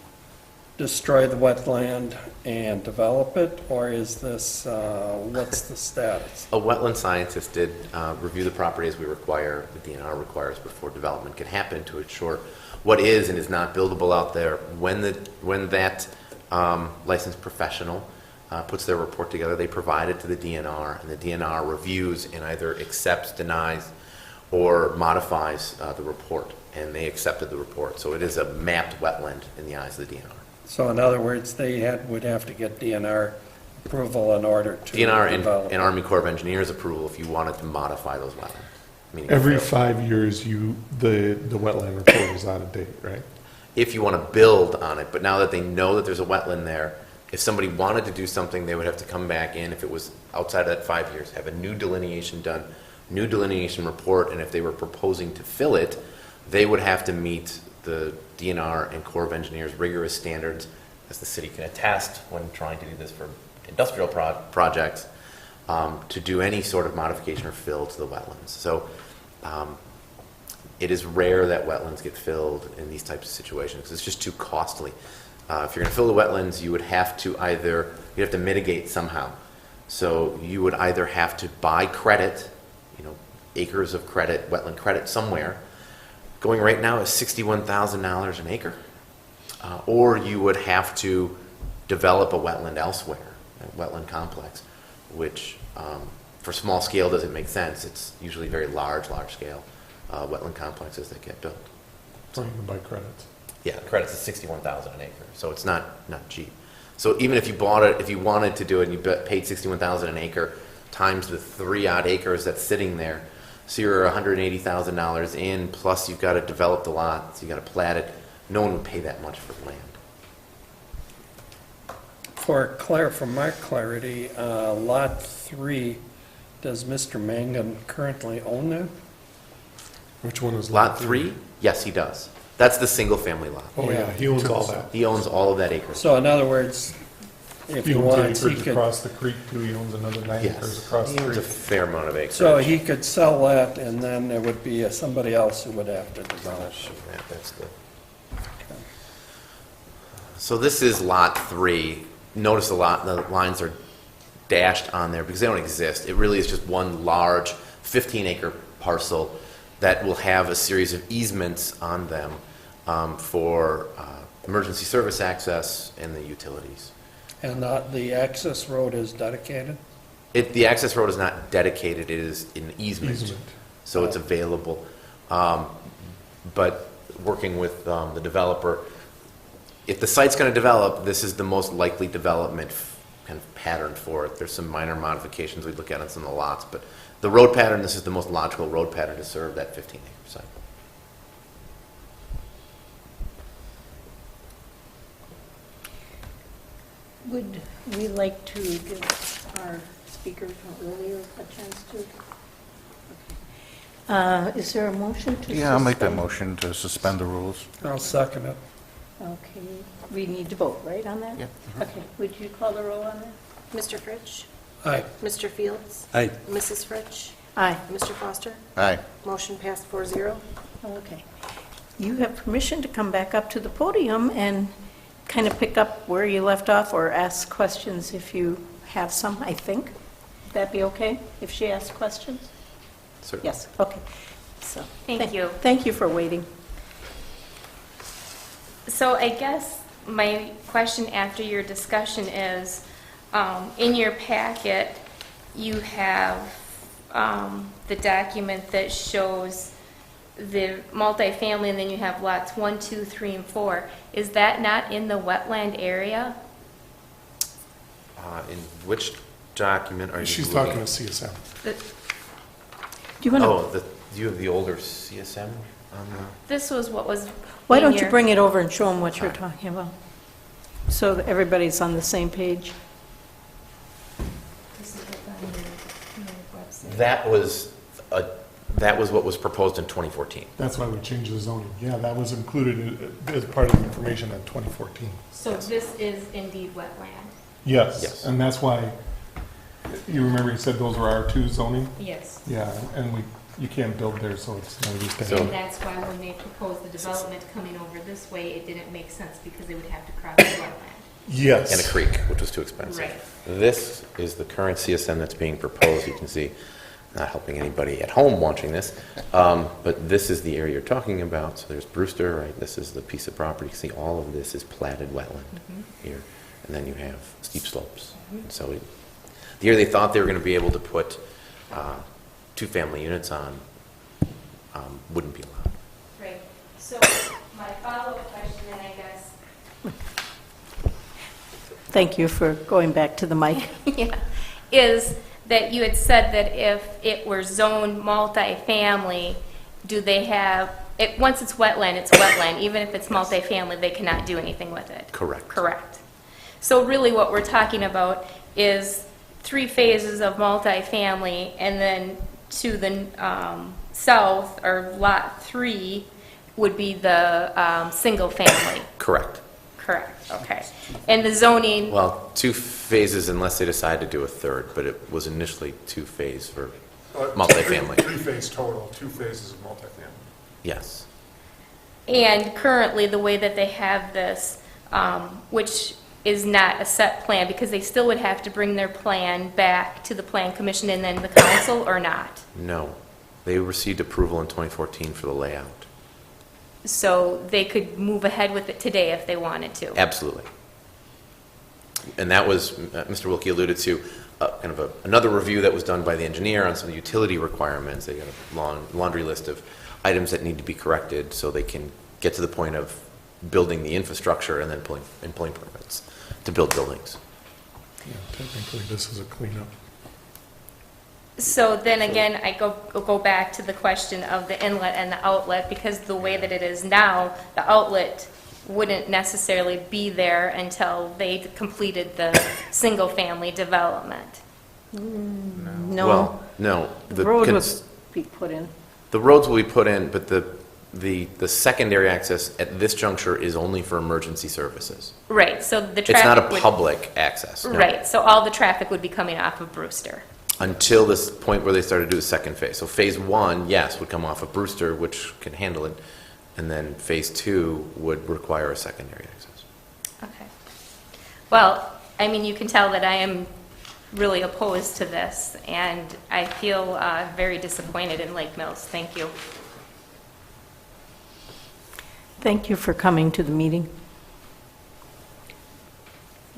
destroy the wetland and develop it, or is this, what's the status? A wetland scientist did review the property as we require, the DNR requires, before development can happen, to ensure what is and is not buildable out there. When that licensed professional puts their report together, they provide it to the DNR, and the DNR reviews and either accepts, denies, or modifies the report, and they accepted the report. So it is a mapped wetland in the eyes of the DNR. So in other words, would have to get DNR approval in order to DNR develop. and Army Corps of Engineers approval if you wanted to modify those wetlands. Meaning Every if 5 years, the wetland report is out of date, right? if you want to build on it, but now that they know that there's a wetland there, if somebody wanted to do something, they would have to come back in, if it was outside of that 5 years, have a new delineation done, new delineation report, and if they were proposing to fill it, they would have to meet the DNR and Corps of Engineers rigorous standards, as the city can attest when trying to do this for industrial projects, to do any sort of modification or fill to the wetlands. So it is rare that wetlands get filled in these types of situations, because it's just too costly. If you're going to fill the wetlands, you would have to you'd have to mitigate somehow. So you would either have to buy credit, acres of credit, wetland credit somewhere. Going right now is $61,000 an acre. Or you would have to develop a wetland elsewhere, a wetland complex, which for small scale doesn't make sense. It's usually very large scale wetland complexes that get built. So you can buy credits. Yeah, the credits is $61,000 an acre, so it's not cheap. So even if you bought it, if you wanted to do it, and you paid $61,000 an acre times the 3-odd acres that's sitting there, so you're $180,000 in, plus you've got to develop the lot, so you got to plat it. No one would pay that much for land. For my clarity, Lot 3, does Mr. Mangan currently own that? Which one is Lot 3? Yes, he does. That's the single-family lot. Oh, yeah, he owns all that. He owns all of that acreage. So in other words, if He he owns wants, he acres could, across the creek, too. He owns another 9 acres Yes, across he the owns a creek. fair amount of acreage. so he could sell that, and then there would be somebody else who would have to develop. Yeah, that's the. So this is Lot 3. Notice the lines are dashed on there because they don't exist. It really is just one large 15-acre parcel that will have a series of easements on them for emergency service access and the utilities. And the access road is dedicated? The access road is not dedicated, it is an easement. So it's available. But working with the developer, if the site's going to develop, this is the most likely development kind of pattern for it. There's some minor modifications we look at on some of the lots, but the road pattern, this is the most logical road pattern to serve that 15-acre site. Would we like to give our speaker from earlier a chance to Is there a motion to suspend? Yeah, I'll make that motion to suspend the rules. I'll second it. Okay, we need to vote, right, on that? Yep. Okay, would you call the roll on that? Mr. Fritsch? Aye. Mr. Fields? Aye. Mrs. Fritsch? Aye. Mr. Foster? Aye. Motion passed 4-0. Okay. You have permission to come back up to the podium and kind of pick up where you left off or ask questions if you have some, I think. Would that be okay, if she asks questions? Certainly. Yes, okay. So, Thank you. Thank you for waiting. So I guess my question after your discussion is, in your packet, you have the document that shows the multifamily, and then you have lots 1, 2, 3, and 4. Is that not in the wetland area? In which document are you She's looking? talking to CSM. Do you want to, Oh, you have the older CSM on the... This was what was why in don't you your- bring it over and show them what you're talking about? So that everybody's on the same page. This is what's on your website. That was what was proposed in 2014. That's why we changed the zoning. Yeah, that was included as part of the information in 2014. So this is indeed wetland? Yes. Yes. And that's why, you remember you said those were R2 zoning? Yes. Yeah, and you can't build there, so it's no use to So- have. And that's why when they proposed the development coming over this way, it didn't make sense because they would have to cross the wetland. Yes. And a creek, which was too expensive. Right. This is the current CSM that's being proposed. You can see, not helping anybody at home watching this, but this is the area you're talking about. So there's Brewster, right? This is the piece of property. You see, all of this is platted wetland here. And then you have steep slopes. So the area they thought they were going to be able to put two-family units on wouldn't be allowed. Right. So my follow-up question then, I guess, Thank you for going back to the mic. yeah, is that you had said that if it were zoned multifamily, do they have, once it's wetland, even if it's multifamily, they cannot do anything with it? Correct. Correct. So really what we're talking about is 3 phases of multifamily, and then to the south, or lot 3, would be the single family. Correct. Correct, okay. And the zoning, Well, 2 phases unless they decide to do a third, but it was initially 2-phase for multifamily. Three-phase total, 2 phases of multifamily. Yes. and currently, the way that they have this, which is not a set plan, because they still would have to bring their plan back to the Plan Commission and then the council, or not? No. They received approval in 2014 for the layout. So they could move ahead with it today if they wanted to? Absolutely. And that was, Mr. Wilkie alluded to, kind of another review that was done by the engineer on some of the utility requirements. They got a long laundry list of items that need to be corrected so they can get to the point of building the infrastructure and then pulling permits to build buildings. Yeah, technically, this is a cleanup. So then again, I go back to the question of the inlet and the outlet, because the way that it is now, the outlet wouldn't necessarily be there until they completed the single-family development. No, Well, no. the road would be put in. The roads will be put in, but the secondary access at this juncture is only for emergency services. Right, so the traffic It's not a would- public access. no. Right, so all the traffic would be coming off of Brewster. Until this point where they started to do the second phase. So phase 1, yes, would come off of Brewster, which can handle it. And then phase 2 would require a secondary access. Okay. Well, I mean, you can tell that I am really opposed to this, and I feel very disappointed in Lake Mills. Thank you. Thank you for coming to the meeting.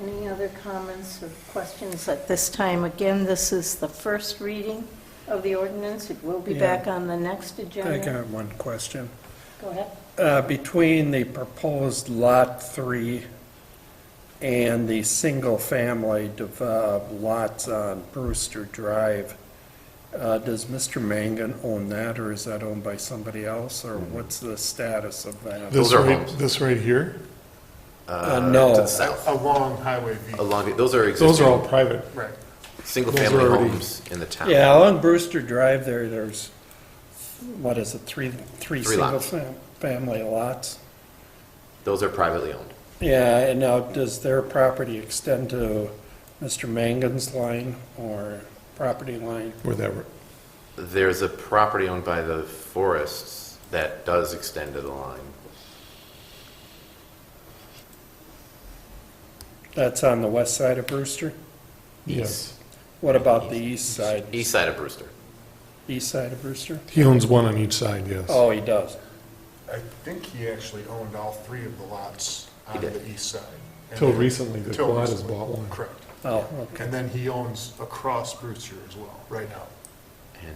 Any other comments or questions at this time? Again, this is the first reading of the ordinance. It will be Yeah. back on the next I agenda. got one question. Go ahead. Between the proposed Lot 3 and the single-family lots on Brewster Drive, does Mr. Mangan own that, or is that owned by somebody else, or what's the status of that? Those are homes. This right here, No. To the south. Along Highway V. Those are existing. those are all private. Right. Single-family those are already- homes in the town. Yeah, along Brewster Drive there's what is it, three Three single lots. family lots? Those are privately owned. Yeah, and now, does their property extend to Mr. Mangan's line or property line? Whatever. There's a property owned by the forests that does extend to the line. That's on the west side of Brewster? Yes. What about the east side? East side of Brewster. East side of Brewster? He owns one on each side, yes. Oh, he does. I think he actually owned all three of the lots He on did. the east side. And Till then- recently, the till Kiwanis recently. bought one. Correct. Oh, okay. And then he owns across Brewster as well, right now, And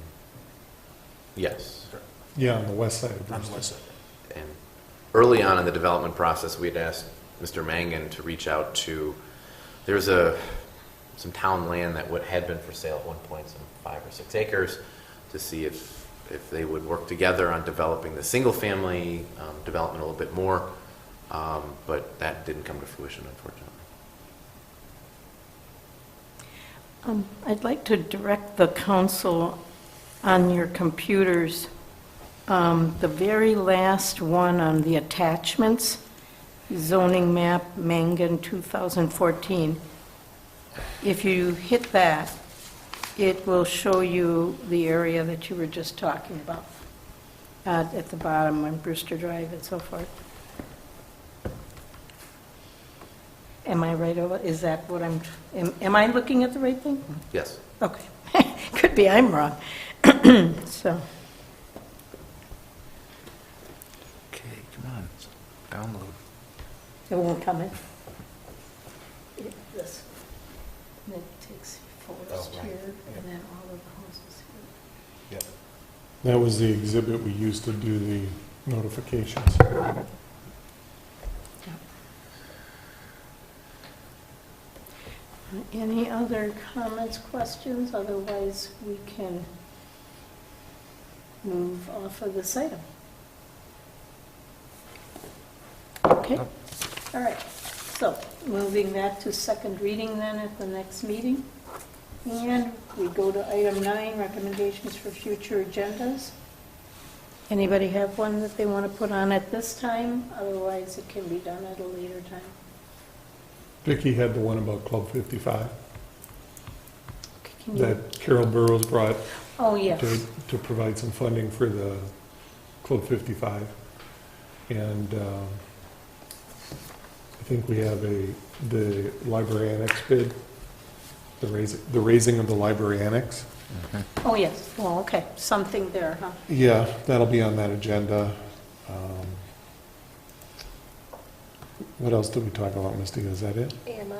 yes. Yeah, on the west side of on the Brewster. west side. And early on in the development process, we had asked Mr. Mangan to reach out to, there's some town land that had been for sale at one point, some 5 or 6 acres, to see if they would work together on developing the single-family development a little bit more, but that didn't come to fruition, unfortunately. I'd like to direct the council on your computers, the very last one on the attachments, zoning map Mangan 2014. If you hit that, it will show you the area that you were just talking about at the bottom on Brewster Drive and so forth. Am I right over, is that what am I looking at the right thing? Yes. Okay. Could be I'm wrong. So, Okay, come on, download. it won't come in. This, and it takes forest Oh, right. here, and then all of the houses here. That was the exhibit we used to do the notifications. Any other comments, questions? Otherwise, we can move off of this item. Okay, all right. So, moving that to second reading then at the next meeting. And we go to item 9, recommendations for future agendas. Anybody have one that they want to put on at this time? Otherwise, it can be done at a later time. Vicki had the one about Club 55 Okay, can you- that Carol Burrows brought Oh, yes. to provide some funding for the Club 55. And I think we have the library annex bid, the raising of the library annex. Oh, yes. Oh, okay. Something there, huh? Yeah, that'll be on that agenda. What else did we talk about, Misty? Is that it? AMI?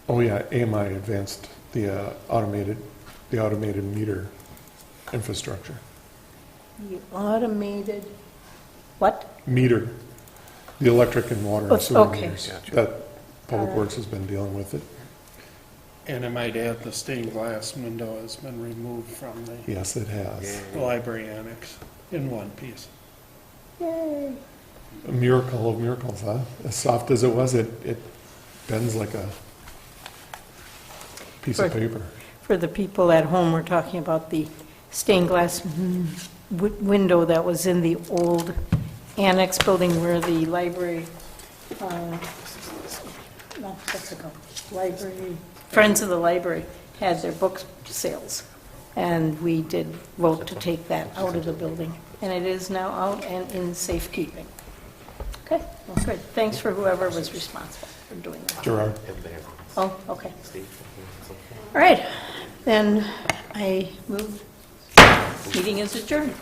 Oh, yeah, AMI advanced the automated meter infrastructure. The automated, what? Meter, the electric and water Oh, and sewer okay. meters. That Public Works has been dealing with it. And I might add, the stained glass window has been removed from the Yes, it has. library annex in one piece. Yay. A miracle of miracles, huh? As soft as it was, it bends like a piece of Right. paper. For the people at home, we're talking about the stained glass window that was in the old annex building where the library, Friends of the Library had their book sales. And we did vote to take that out of the building. And it is now out and in safekeeping. Okay, well, good. Thanks for whoever was responsible for doing that. Gerard? Oh, okay. All right, then I move, meeting is adjourned.